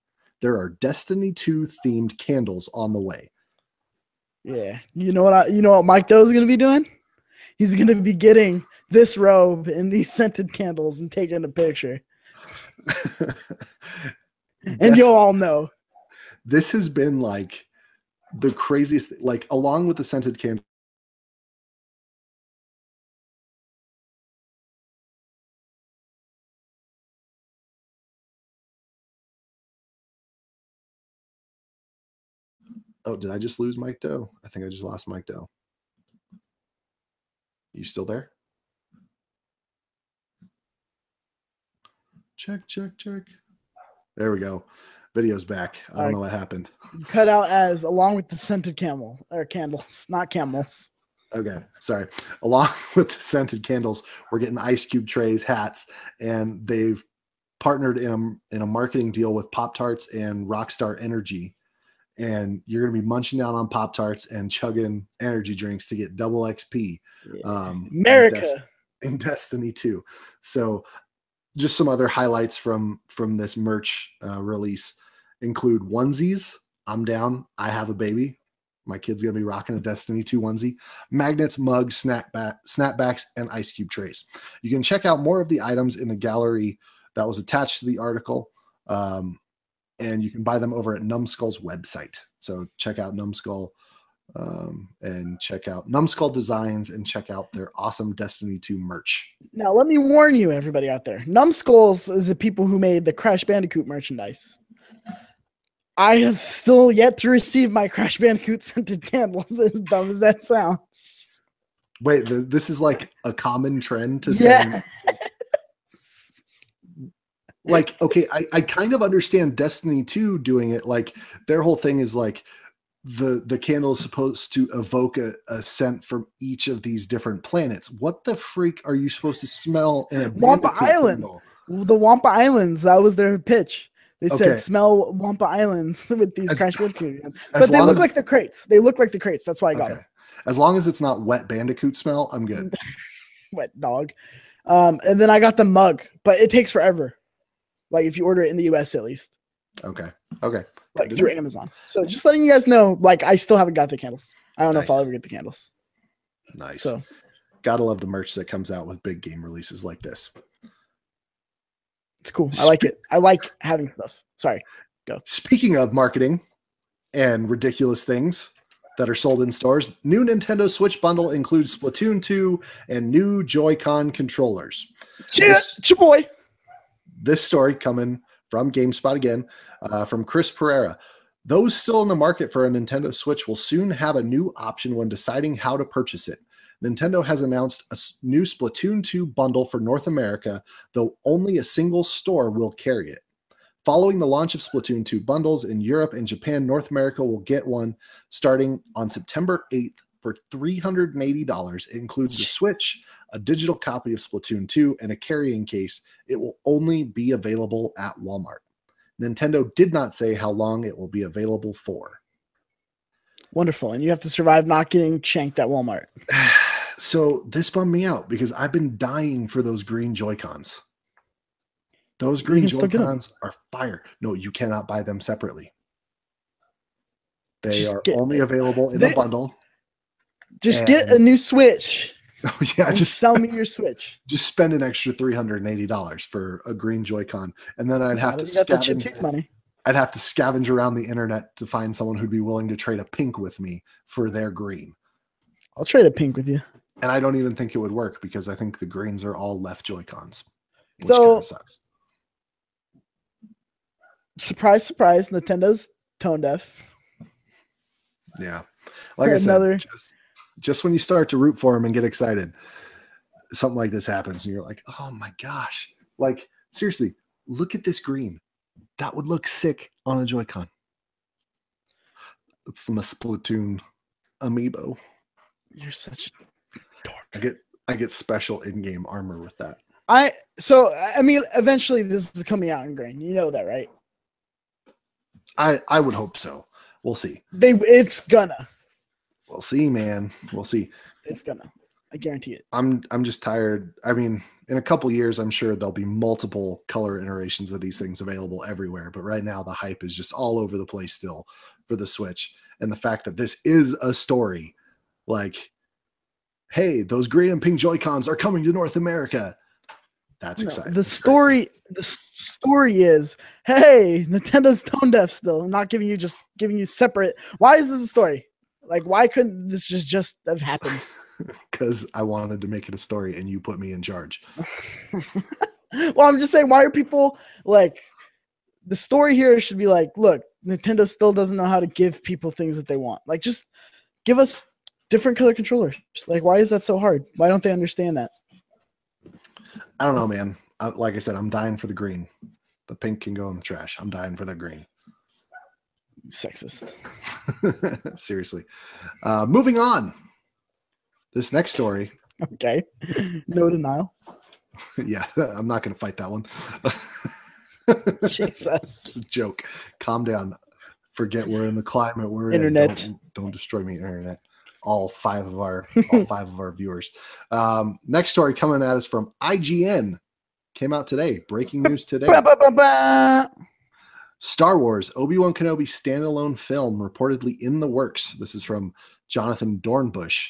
There are Destiny 2 themed candles on the way. Yeah. You know what Mike Doe is going to be doing? He's going to be getting this robe and these scented candles and taking a picture. And you'll all know. This has been like the craziest, like along with the scented candle. Oh, did I just lose Mike Doe? I think I just lost Mike Doe. You still there? Check. There we go. Video's back. I don't know what happened. You cut out as along with the scented candles, not camels. Okay, sorry. Along with the scented candles, we're getting ice cube trays, hats, and they've partnered in a marketing deal with Pop-Tarts and Rockstar Energy. And you're going to be munching down on Pop-Tarts and chugging energy drinks to get double XP. America. In Destiny 2. So just some other highlights from this merch release include onesies, I'm down. I have a baby. My kid's going to be rocking a Destiny 2 onesie. Magnets, mugs, snapbacks, and ice cube trays. You can check out more of the items in the gallery that was attached to the article. And you can buy them over at Numskull's website. So check out Numskull and check out Numskull Designs and check out their awesome Destiny 2 merch. Now, let me warn you, everybody out there. Numskulls is the people who made the Crash Bandicoot merchandise. I have still yet to receive my Crash Bandicoot scented candles, as dumb as that sounds. Wait, this is like a common trend to say. Like, okay, I kind of understand Destiny 2 doing it. Like, their whole thing is like the candle is supposed to evoke a scent from each of these different planets. What the freak are you supposed to smell in a Wampa Island? Candle? The Wampa Islands, that was their pitch. They said, smell Wampa Islands with these Crash Bandicoot. But they look like the crates. They look like the crates. That's why I got them. As long as it's not wet Bandicoot smell, I'm good. Wet dog. And then I got the mug, but it takes forever. Like if you order it in the US at least. Okay. Like through Amazon. So just letting you guys know, like I still haven't got the candles. I don't know if I'll ever get the candles. Nice. So gotta love the merch that comes out with big game releases like this. It's cool. I like it. I like having stuff. Sorry. Go. Speaking of marketing and ridiculous things that are sold in stores, new Nintendo Switch bundle includes Splatoon 2 and new Joy-Con controllers. Boy. This story coming from GameSpot again, from Chris Pereira. Those still in the market for a Nintendo Switch will soon have a new option when deciding how to purchase it. Nintendo has announced a new Splatoon 2 bundle for North America, though only a single store will carry it. Following the launch of Splatoon 2 bundles in Europe and Japan, North America will get one starting on September 8th for $380. It includes the Switch, a digital copy of Splatoon 2, and a carrying case. It will only be available at Walmart. Nintendo did not say how long it will be available for. Wonderful. And you have to survive not getting shanked at Walmart. So this bummed me out because I've been dying for those green Joy-Cons. Those green Joy-Cons are fire. No, you cannot buy them separately. They are only available in a bundle. Just get a new Switch. Oh yeah, just sell me your Switch. Just spend an extra $380 for a green Joy-Con, and then I'd have to scavenge money. I'd have to scavenge around the internet to find someone who'd be willing to trade a pink with me for their green. I'll trade a pink with you. And I don't even think it would work because I think the greens are all left Joy-Cons, which kind of sucks. Surprise, surprise! Nintendo's tone deaf. Yeah, like I said, just when you start to root for them and get excited, something like this happens, and you're like, "Oh my gosh!" Like seriously, look at this green. That would look sick on a Joy-Con. It's my Splatoon amiibo. You're such a dork. I get special in-game armor with that. I mean, eventually this is coming out in green. You know that, right? I would hope so. We'll see. It's gonna. We'll see, man. We'll see. It's gonna. I guarantee it. I'm just tired. I mean, in a couple years, I'm sure there'll be multiple color iterations of these things available everywhere. But right now, the hype is just all over the place still for the Switch. And the fact that this is a story, like, hey, those green and pink Joy-Cons are coming to North America. That's exciting. The story is, hey, Nintendo's tone deaf still, not giving you separate. Why is this a story? Like, why couldn't this just have happened? Because I wanted to make it a story and you put me in charge. Well, I'm just saying, why are people like, the story here should be like, look, Nintendo still doesn't know how to give people things that they want. Like, just give us different color controllers. Like, why is that so hard? Why don't they understand that? I don't know, man. Like I said, I'm dying for the green. The pink can go in the trash. I'm dying for the green. Sexist. Seriously. Moving on. This next story. Okay. No denial. Yeah, I'm not going to fight that one. Jesus. It's a joke. Calm down. Forget we're in the climate we're internet. in. Don't destroy me, internet. All five of our viewers. Next story coming at us from IGN. Came out today. Breaking news today. Star Wars Obi-Wan Kenobi standalone film reportedly in the works. This is from Jonathan Dornbush.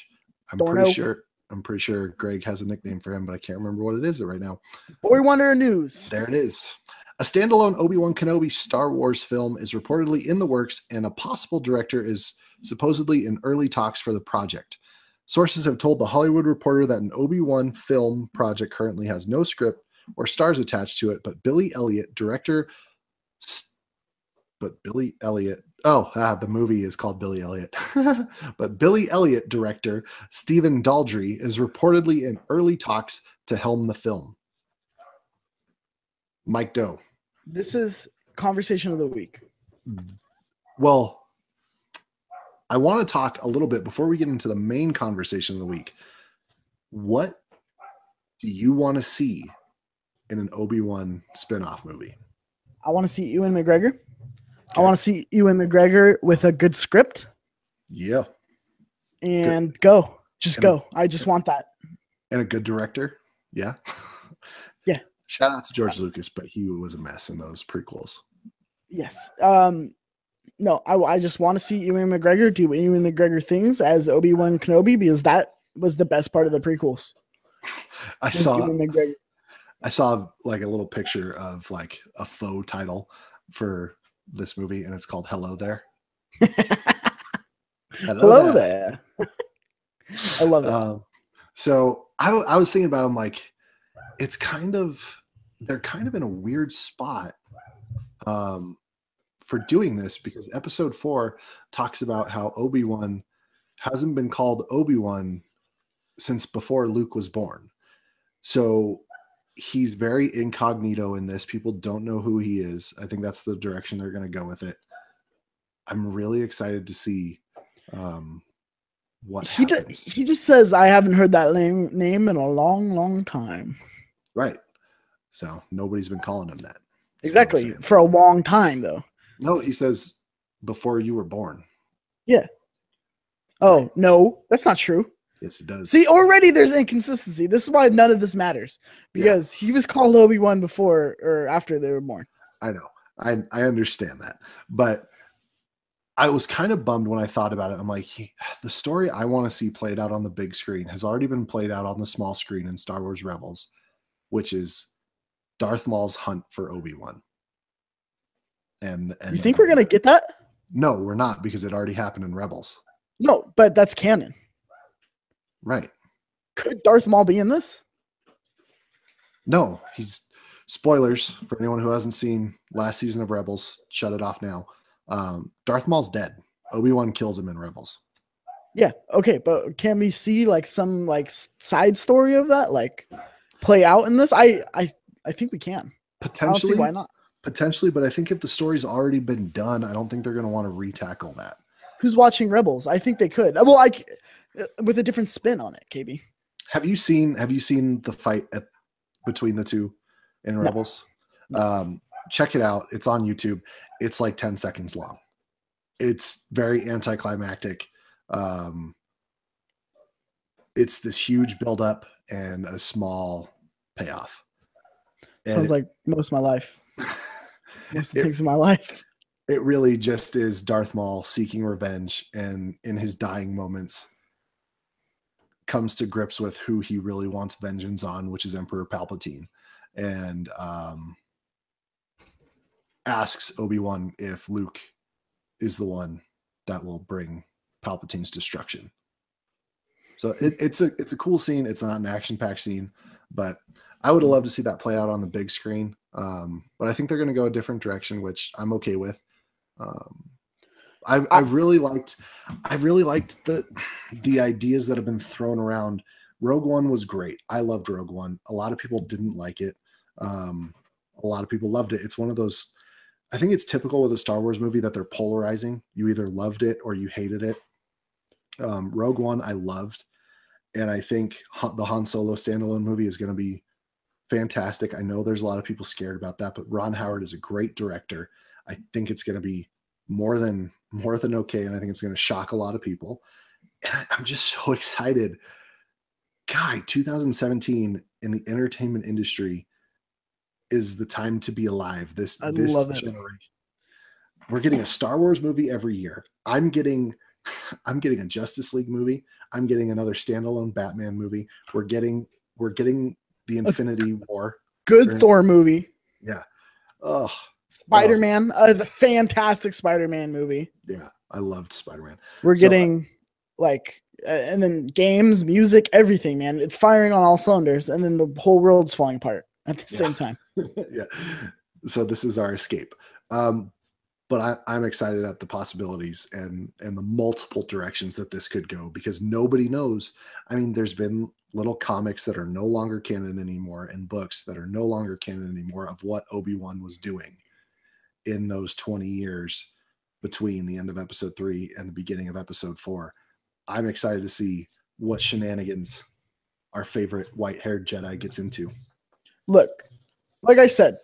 I'm pretty sure Greg has a nickname for him, but I can't remember what it is right now. Boy Wonder News. There it is. A standalone Obi-Wan Kenobi Star Wars film is reportedly in the works, and a possible director is supposedly in early talks for the project. Sources have told The Hollywood Reporter that an Obi-Wan film project currently has no script or stars attached to it, but Billy Elliot, director... the movie is called Billy Elliot. But Billy Elliot director Stephen Daldry is reportedly in early talks to helm the film. Mike Doe. This is conversation of the week. Well, I want to talk a little bit before we get into the main conversation of the week. What do you want to see in an Obi-Wan spinoff movie? I want to see Ewan McGregor. Okay. I want to see Ewan McGregor with a good script. Yeah. And good. Go. Just go. I just want that. And a good director. Yeah. Yeah. Shout out to George Lucas, but he was a mess in those prequels. Yes. No, I just want to see Ewan McGregor do Ewan McGregor things as Obi-Wan Kenobi, because that was the best part of the prequels. I saw like a little picture of like a faux title for this movie, and it's called Hello There. Hello there. I love it. So I was thinking about them, like, they're kind of in a weird spot for doing this, because episode 4 talks about how Obi-Wan hasn't been called Obi-Wan since before Luke was born. So he's very incognito in this. People don't know who he is. I think that's the direction they're going to go with it. I'm really excited to see what happens. He just says, I haven't heard that name in a long, long time. Right. So nobody's been calling him that. Exactly. For a long time, though. No, he says before you were born. Yeah. Oh, right. No, that's not true. Yes, it does. See, already there's inconsistency. This is why none of this matters, because he was called Obi-Wan before or after they were born. I know. I understand that. But I was kind of bummed when I thought about it. I'm like, the story I want to see played out on the big screen has already been played out on the small screen in Star Wars Rebels, which is Darth Maul's hunt for Obi-Wan. And you think we're going to get that? No, we're not, because it already happened in Rebels. No, but that's canon. Right. Could Darth Maul be in this? No, spoilers for anyone who hasn't seen last season of Rebels. Shut it off now. Darth Maul's dead. Obi-Wan kills him in Rebels. Yeah. Okay. But can we see like some like side story of that, like play out in this? I think we can. Potentially. I don't see why not. Potentially, but I think if the story's already been done, I don't think they're going to want to retackle that. Who's watching Rebels? I think they could. Well, with a different spin on it, KB. Have you seen the fight between the two in Rebels? No. Check it out. It's on YouTube. It's like 10 seconds long. It's very anticlimactic. It's this huge buildup and a small payoff. Sounds like most of my life. Most of the things in my life. It really just is Darth Maul seeking revenge, and in his dying moments comes to grips with who he really wants vengeance on, which is Emperor Palpatine, and asks Obi-Wan if Luke is the one that will bring Palpatine's destruction. So it's a cool scene. It's not an action-packed scene, but I would have loved to see that play out on the big screen. But I think they're going to go a different direction, which I'm okay with. I've really liked the ideas that have been thrown around. Rogue One was great. I loved Rogue One. A lot of people didn't like it. A lot of people loved it. It's one of those, I think it's typical with a Star Wars movie that they're polarizing. You either loved it or you hated it. Rogue One I loved, and I think the Han Solo standalone movie is going to be fantastic. I know there's a lot of people scared about that, but Ron Howard is a great director. I think it's going to be more than okay, and I think it's going to shock a lot of people. And I'm just so excited. God, 2017 in the entertainment industry is the time to be alive. This generation. We're getting a Star Wars movie every year. I'm getting a Justice League movie. I'm getting another standalone Batman movie. We're getting the Infinity War. Good Thor movie. Yeah. Oh, Spider-Man, the fantastic Spider-Man movie. Yeah, I loved Spider-Man. We're getting and then games, music, everything, man. It's firing on all cylinders, and then the whole world's falling apart at the same time. Yeah. So this is our escape. But I'm excited at the possibilities and the multiple directions that this could go, because nobody knows. I mean, there's been little comics that are no longer canon anymore and books that are no longer canon anymore of what Obi-Wan was doing in those 20 years between the end of episode 3 and the beginning of episode 4. I'm excited to see what shenanigans our favorite white-haired Jedi gets into. Look, like I said,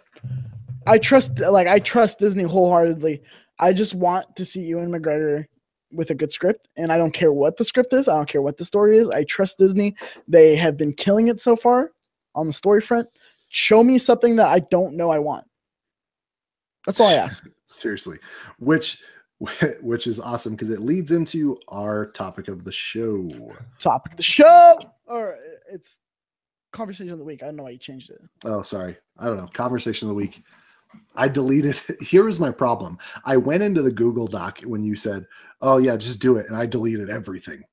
I trust Disney wholeheartedly. I just want to see Ewan McGregor with a good script, and I don't care what the script is. I don't care what the story is. I trust Disney. They have been killing it so far on the story front. Show me something that I don't know I want. That's all I ask. Seriously, which is awesome, because it leads into our topic of the show. Or it's Conversation of the Week. I don't know why you changed it. Oh, sorry. I don't know. Conversation of the Week. I deleted. Here was my problem. I went into the Google Doc when you said, "Oh yeah, just do it," and I deleted everything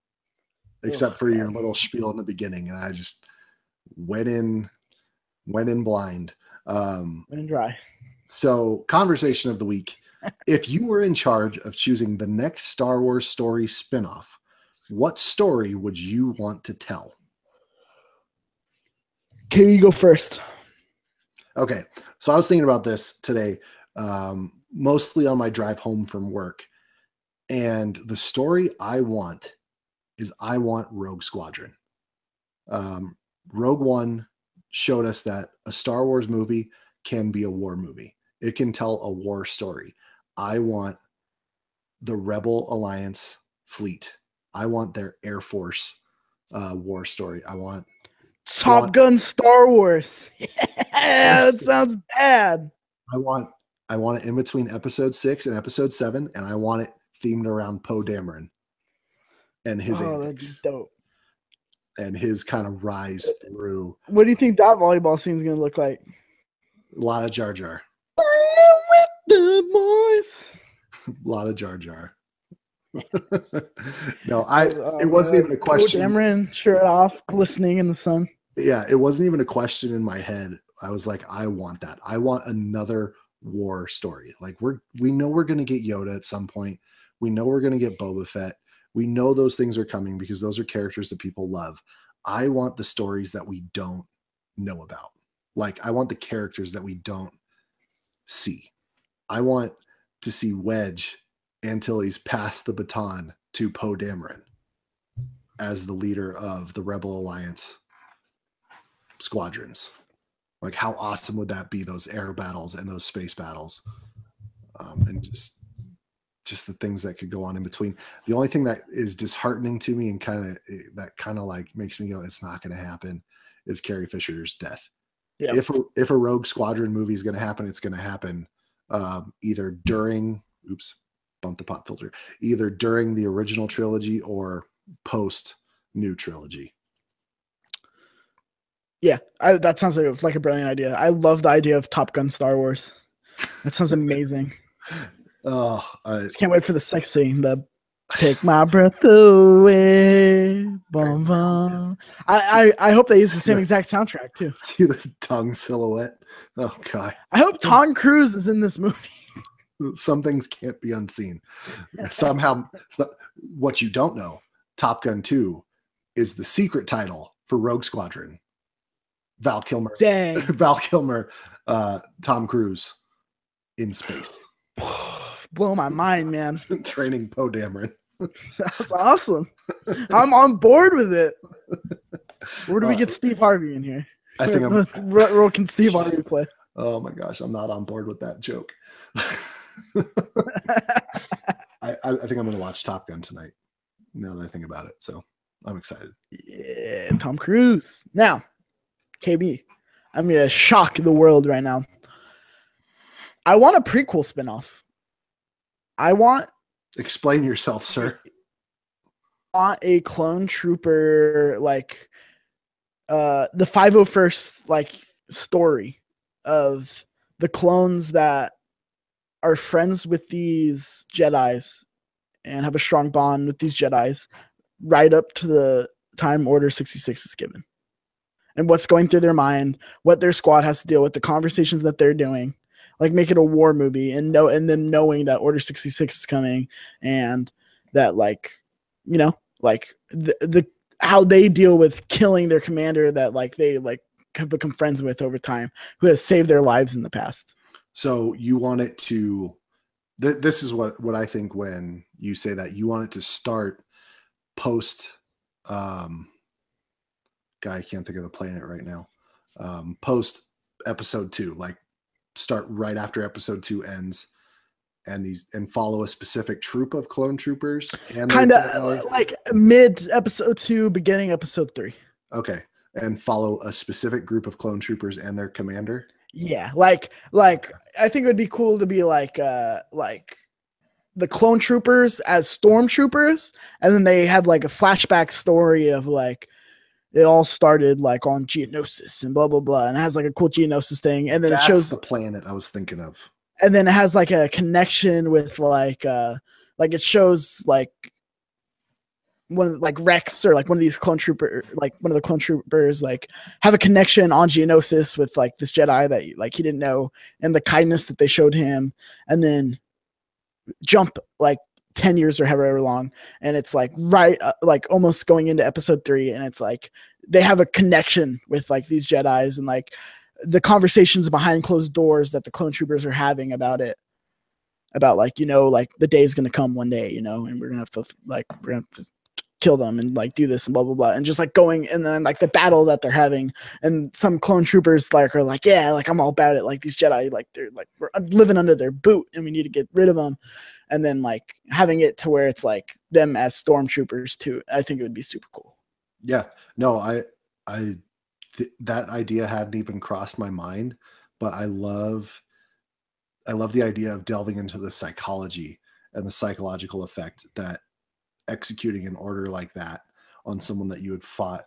except for your little spiel in the beginning, and I just went in blind. Went in dry. So, Conversation of the Week. If you were in charge of choosing the next Star Wars story spinoff, what story would you want to tell? Okay, you go first. Okay, so I was thinking about this today, mostly on my drive home from work. And the story I want Rogue Squadron. Rogue One showed us that a Star Wars movie can be a war movie. It can tell a war story. I want the Rebel Alliance fleet. I want their Air Force war story. I want Top Gun Star Wars. Yeah, that sounds bad. I want it in between episode 6 and episode 7, and I want it themed around Poe Dameron and his antics. That's dope. And his kind of rise through. What do you think that volleyball scene is going to look like? A lot of Jar Jar. With the boys. A lot of Jar Jar. No, it wasn't even a question. Poe Dameron, shirt off, glistening in the sun. Yeah, it wasn't even a question in my head. I was like, I want that. I want another war story. Like we know we're going to get Yoda at some point. We know we're going to get Boba Fett. We know those things are coming because those are characters that people love. I want the stories that we don't know about. Like, I want the characters that we don't see. I want to see Wedge until he's passed the baton to Poe Dameron as the leader of the Rebel Alliance squadrons. Like, how awesome would that be? Those air battles and those space battles, and just the things that could go on in between. The only thing that is disheartening to me and kind of like makes me go, it's not going to happen, is Carrie Fisher's death. Yeah. If a Rogue Squadron movie is going to happen, it's going to happen either during, bumped the pop filter, either during the original trilogy or post new trilogy. Yeah, that sounds like a brilliant idea. I love the idea of Top Gun Star Wars. That sounds amazing. Just can't wait for the sex scene. The take my breath away. Bum, bum. I hope they use the same exact soundtrack too. See this tongue silhouette. Oh God. I hope Tom Cruise is in this movie. Some things can't be unseen. Somehow, what you don't know, Top Gun 2 is the secret title for Rogue Squadron. Val Kilmer. Dang. Val Kilmer, Tom Cruise in space. Blow my mind, man. Training Poe Dameron. That's awesome. I'm on board with it. Where do we get Steve Harvey in here? I think what role can Steve Harvey play? Oh my gosh, I'm not on board with that joke. I think I'm going to watch Top Gun tonight. Now that I think about it, so I'm excited. Yeah, Tom Cruise. Now, KB, I'm going to shock the world right now. I want a prequel spinoff. I want Explain yourself, sir. a clone trooper like the 501st like story of the clones that are friends with these Jedis and have a strong bond with these Jedis right up to the time Order 66 is given. And what's going through their mind, what their squad has to deal with, the conversations that they're doing. Like make it a war movie and them knowing that Order 66 is coming and that like, like the how they deal with killing their commander that like they like have become friends with over time, who has saved their lives in the past. So you want it to this is what I think when you say that. You want it to start post I can't think of the planet right now. Post episode 2, like start right after episode 2 ends, and follow a specific troop of clone troopers, and kind of like mid episode 2, beginning episode 3. Okay, and follow a specific group of clone troopers and their commander. Yeah, like I think it would be cool to be like the clone troopers as stormtroopers, and then they have like a flashback story of like it all started like on Geonosis and blah blah blah, and it has like a cool Geonosis thing, and then That's it shows the planet I was thinking of, and then it has like a connection with like it shows like one like Rex or like one of these clone trooper, like one of the clone troopers like have a connection on Geonosis with like this Jedi that like he didn't know, and the kindness that they showed him, and then jump like 10 years or however long, and it's like right like almost going into episode 3, and it's like they have a connection with like these Jedis and like the behind closed doors that the clone troopers are having about it, about like like the day is going to come one day, and we're gonna have to kill them and like do this and blah blah blah, and just like going, and then like the battle that they're having, and some clone troopers like are like, yeah, like I'm all about it, like these Jedi, like they're like we're living under their boot and we need to get rid of them, and then like having it to where it's like them as stormtroopers too. I think it would be super cool. Yeah, no, that idea hadn't even crossed my mind, but I love the idea of delving into the psychology and the psychological effect that executing an order like that on someone that you had fought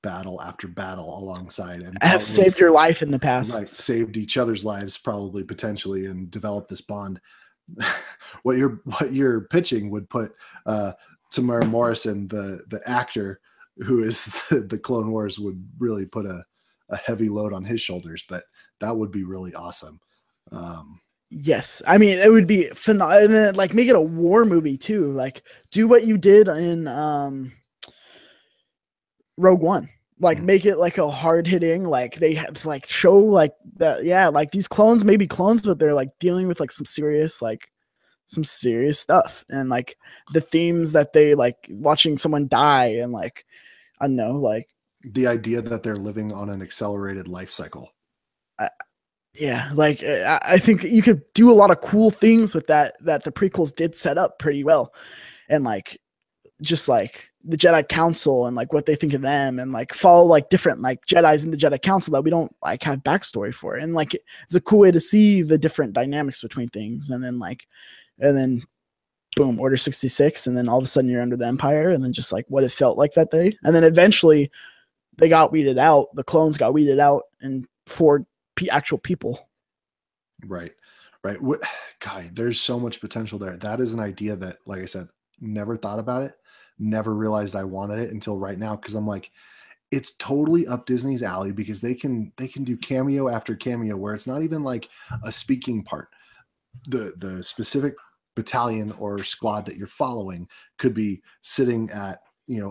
battle after battle alongside and have saved your life in the past, like saved each other's lives probably potentially, and developed this bond. what you're pitching would put Tamara Morrison, the actor who is the Clone Wars, would really put a heavy load on his shoulders, but that would be really awesome. Yes, I mean it would be phenomenal. Like make it a war movie too. Like do what you did in Rogue One. Like make it like a hard hitting. Like they have to like show like that. Yeah, like these clones may be clones, but they're like dealing with like some serious stuff, and like the themes that they like watching someone die, and like I don't know, like the idea that they're living on an accelerated life cycle. Yeah, like I think you could do a lot of cool things with that the prequels did set up pretty well, and like just like the Jedi Council and like what they think of them, and like follow like different like Jedis in the Jedi Council that we don't like have backstory for, and like it's a cool way to see the different dynamics between things, and then boom, Order 66, and then all of a sudden you're under the Empire, and then just like what it felt like that day, and then eventually they got weeded out, the clones got weeded out, and for actual people. Right. Guy, there's so much potential there. That is an idea that, like I said, never thought about it, never realized I wanted it until right now, because I'm like, it's totally up Disney's alley, because they can do cameo after cameo where it's not even like a speaking part. The specific battalion or squad that you're following could be sitting at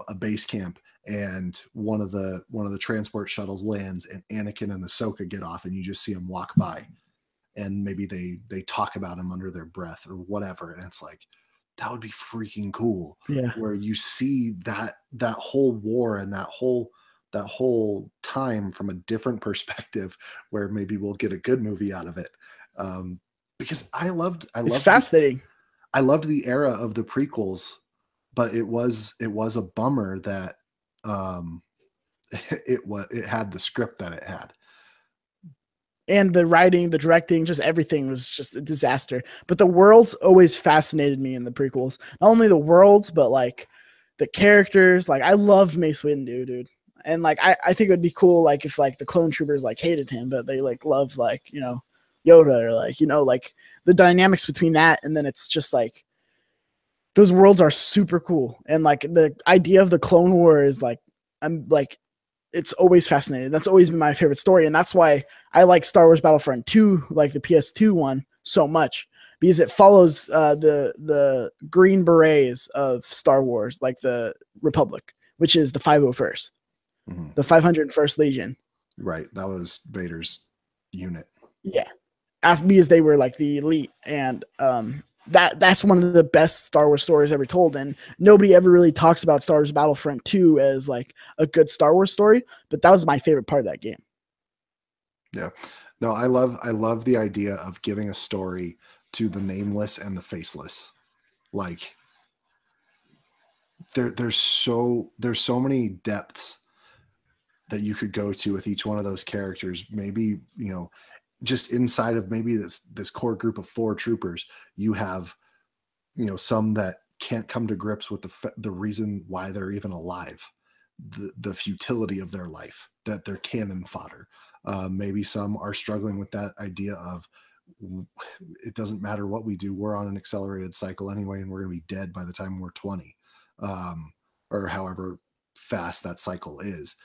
a base camp, and one of the transport shuttles lands, and Anakin and Ahsoka get off, and you just see them walk by, and maybe they talk about him under their breath or whatever, and it's like, that would be freaking cool. Yeah, where you see that whole war and that whole time from a different perspective, where maybe we'll get a good movie out of it. Because it's fascinating. I loved the era of the prequels, but it was a bummer that it had the script that it had. And the writing, the directing, just everything was just a disaster. But the worlds always fascinated me in the prequels. Not only the worlds, but like the characters. Like I loved Mace Windu, dude. And like I think it would be cool like if like the clone troopers like hated him, but they like loved like, you know, Yoda or like, you know, like the dynamics between that, and then it's just like those worlds are super cool. And like the idea of the Clone War is like I'm like it's always fascinating. That's always been my favorite story. And that's why I like Star Wars Battlefront 2, like the PS2 one, so much, because it follows the Green Berets of Star Wars, like the Republic, which is the 501st, the 501st Legion. Right. That was Vader's unit. Yeah. Because they were like the elite. And that's one of the best Star Wars stories ever told, and nobody ever really talks about Star Wars Battlefront 2 as like a good Star Wars story, but that was my favorite part of that game. Yeah. No, I love the idea of giving a story to the nameless and the faceless. Like there's so many depths that you could go to with each one of those characters. Maybe, you know, just inside of maybe this core group of 4 troopers, you have, you know, some that can't come to grips with the reason why they're even alive, the futility of their life, that they're cannon fodder. Maybe some are struggling with that idea of it doesn't matter what we do, we're on an accelerated cycle anyway, and we're going to be dead by the time we're 20, or however fast that cycle is.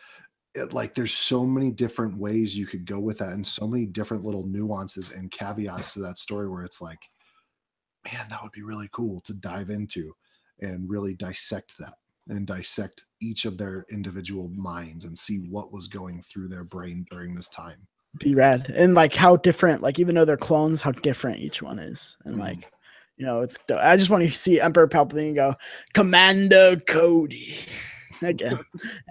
Like there's so many different ways you could go with that, and so many different little nuances and caveats to that story where it's like, man, that would be really cool to dive into and really dissect that and dissect each of their individual minds and see what was going through their brain during this time. Be rad. And like how different, like even though they're clones, how different each one is. And like, you know, I just want to see Emperor Palpatine go, Commander Cody. Again,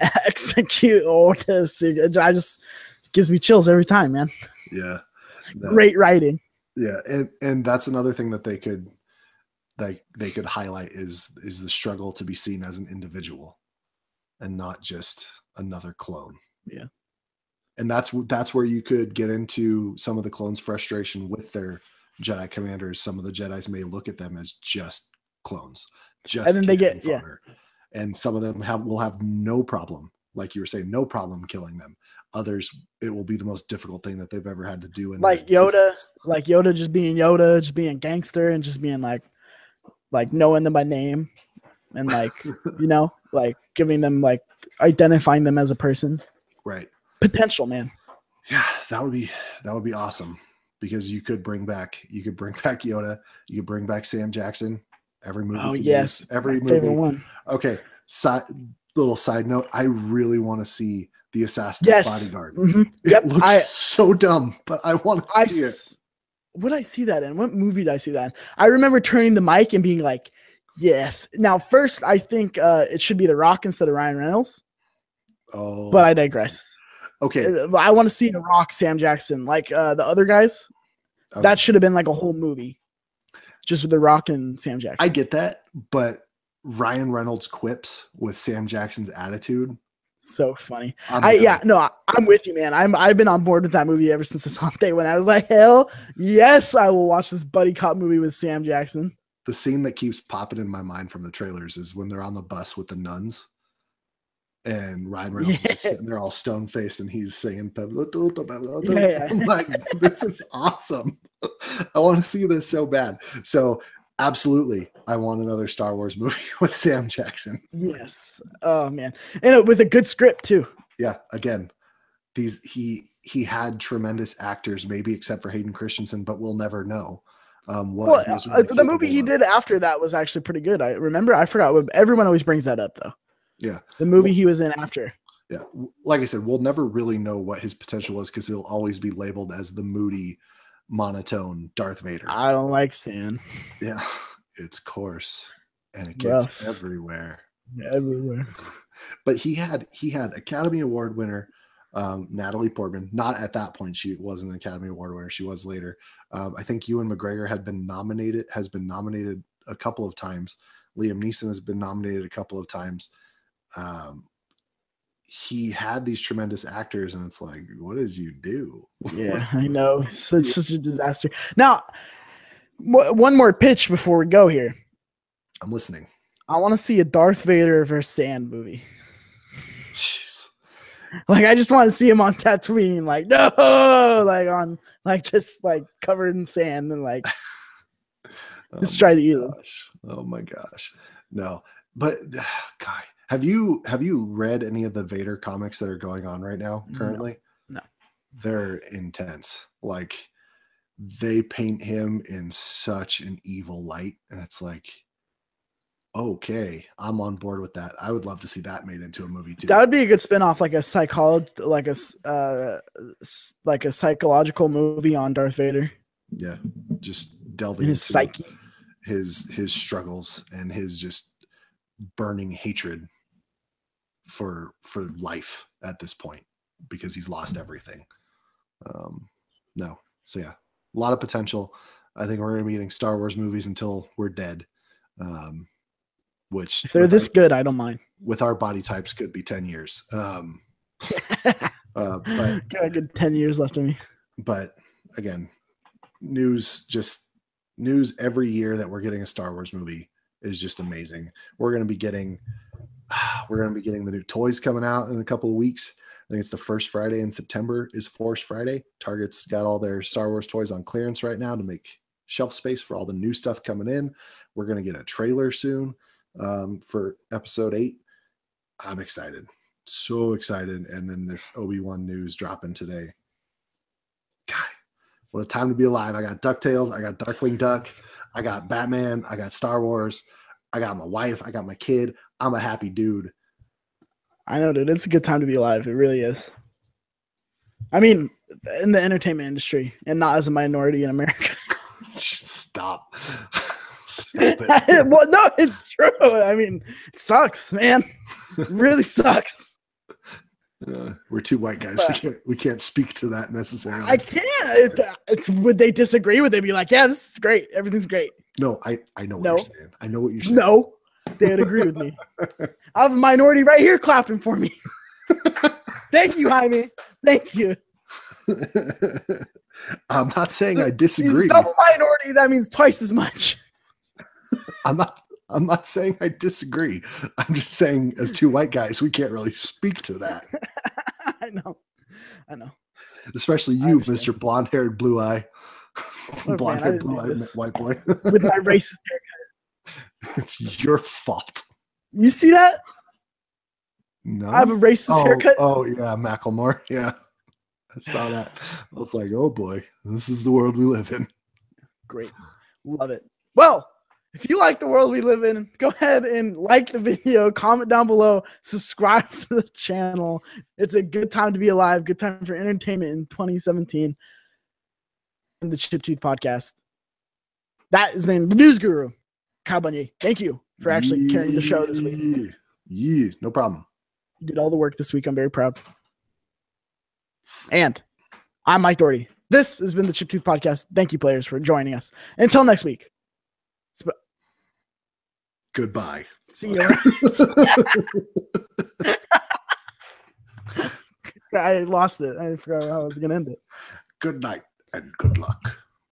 execute orders. I just gives me chills every time, man. Yeah. Great writing. Yeah. And that's another thing that they could highlight is the struggle to be seen as an individual and not just another clone. Yeah. And that's where you could get into some of the clones' frustration with their Jedi commanders. Some of the Jedis may look at them as just clones, just, and then they get fodder. Yeah. And some of them will have no problem, like you were saying, no problem killing them. Others, it will be the most difficult thing that they've ever had to do. In like Yoda just being Yoda, just being gangster, and just being like knowing them by name, and like you know, like giving them like identifying them as a person. Right. Potential, man. Yeah, that would be awesome, because you could bring back Yoda, you could bring back Sam Jackson. Every movie. Oh yes, every movie. Favorite one. Okay. Little side note: I really want to see the Assassin's Bodyguard. Mm-hmm. It looks so dumb, but I want to see it. What did I see that in? What movie did I see that in? I remember turning the mic and being like, "Yes." Now, first, I think it should be The Rock instead of Ryan Reynolds. Oh, but I digress. Okay, I want to see The Rock, Sam Jackson, like the other guys. Okay. That should have been like a whole movie. Just with The Rock and Sam Jackson. I get that, but Ryan Reynolds quips with Sam Jackson's attitude. So funny. I'm with you, man. I've been on board with that movie ever since I saw it. When I was like, hell yes, I will watch this buddy cop movie with Sam Jackson. The scene that keeps popping in my mind from the trailers is when they're on the bus with the nuns. And Ryan Reynolds is sitting there all stone faced, and he's singing Yeah. I'm like, this is awesome. I want to see this so bad. So absolutely, I want another Star Wars movie with Sam Jackson. Yes. Oh man, and with a good script too. Yeah. Again, he had tremendous actors, maybe except for Hayden Christensen, but we'll never know. The movie he did after that was actually pretty good. I forgot. Everyone always brings that up though. Yeah. The movie he was in after. Yeah. Like I said, we'll never really know what his potential is, because he'll always be labeled as the moody, monotone Darth Vader. I don't like sand. Yeah. It's coarse, and it gets everywhere. Everywhere. But he had Academy Award winner Natalie Portman. Not at that point, she wasn't an Academy Award winner. She was later. I think Ewan McGregor has been nominated a couple of times. Liam Neeson has been nominated a couple of times. he had these tremendous actors, and it's like, what did you do? Yeah, I know. It's such a disaster. Now, one more pitch before we go here. I'm listening. I want to see a Darth Vader versus Sand movie. Jeez. Like, I just want to see him on Tatooine, like, no, like on, like, just like covered in sand and like just try to eat him. Oh my gosh. No, but guy, have you read any of the Vader comics that are going on right now currently? No. They're intense. Like, they paint him in such an evil light, and it's like, okay, I'm on board with that. I would love to see that made into a movie too. That would be a good spinoff, like a psychological movie on Darth Vader. Yeah, just delving into his psyche, his struggles, and his just burning hatred for life at this point, because he's lost everything. No, so yeah, a lot of potential. I think we're going to be getting Star Wars movies until we're dead. Which, if they're this good, I don't mind. With our body types, could be 10 years. But got a good 10 years left of me. But again, news every year that we're getting a Star Wars movie is just amazing. We're going to be getting the new toys coming out in a couple of weeks. I think it's the first Friday in September is Force Friday. Target's got all their Star Wars toys on clearance right now to make shelf space for all the new stuff coming in. We're going to get a trailer soon for episode 8. I'm excited. So excited. And then this Obi-Wan news dropping today. God, what a time to be alive. I got DuckTales. I got Darkwing Duck. I got Batman. I got Star Wars. I got my wife. I got my kid. I'm a happy dude. I know, dude. It's a good time to be alive. It really is. I mean, in the entertainment industry, and not as a minority in America. Stop it. Well, no, it's true. I mean, it sucks, man. It really sucks. We're two white guys. We can't speak to that necessarily. I can't. Would they disagree? Would they be like, "Yeah, this is great. Everything's great"? No, I know what you're saying. I know what you're saying. No, they would agree with me. I have a minority right here clapping for me. Thank you, Jaime. Thank you. I'm not saying I disagree. Double minority, that means twice as much. I'm not saying I disagree. I'm just saying, as two white guys, we can't really speak to that. I know. Especially you, Mr. Blonde-haired, blue-eye. Blonde-haired, blue-eyed white boy. With my racist haircut. It's your fault. You see that? No. I have a racist haircut. Oh, yeah, Macklemore. Yeah. I saw that. I was like, oh, boy. This is the world we live in. Great. Love it. Well, if you like the world we live in, go ahead and like the video, comment down below, subscribe to the channel. It's a good time to be alive, good time for entertainment in 2017. In the Chip Tooth Podcast. That has been the News Guru, Kyle Bunyea. Thank you for actually carrying the show this week. Yeah, no problem. You did all the work this week. I'm very proud. And I'm Mike Doherty. This has been the Chip Tooth Podcast. Thank you, players, for joining us. Until next week. Goodbye. See you. I lost it. I forgot how I was going to end it. Good night and good luck.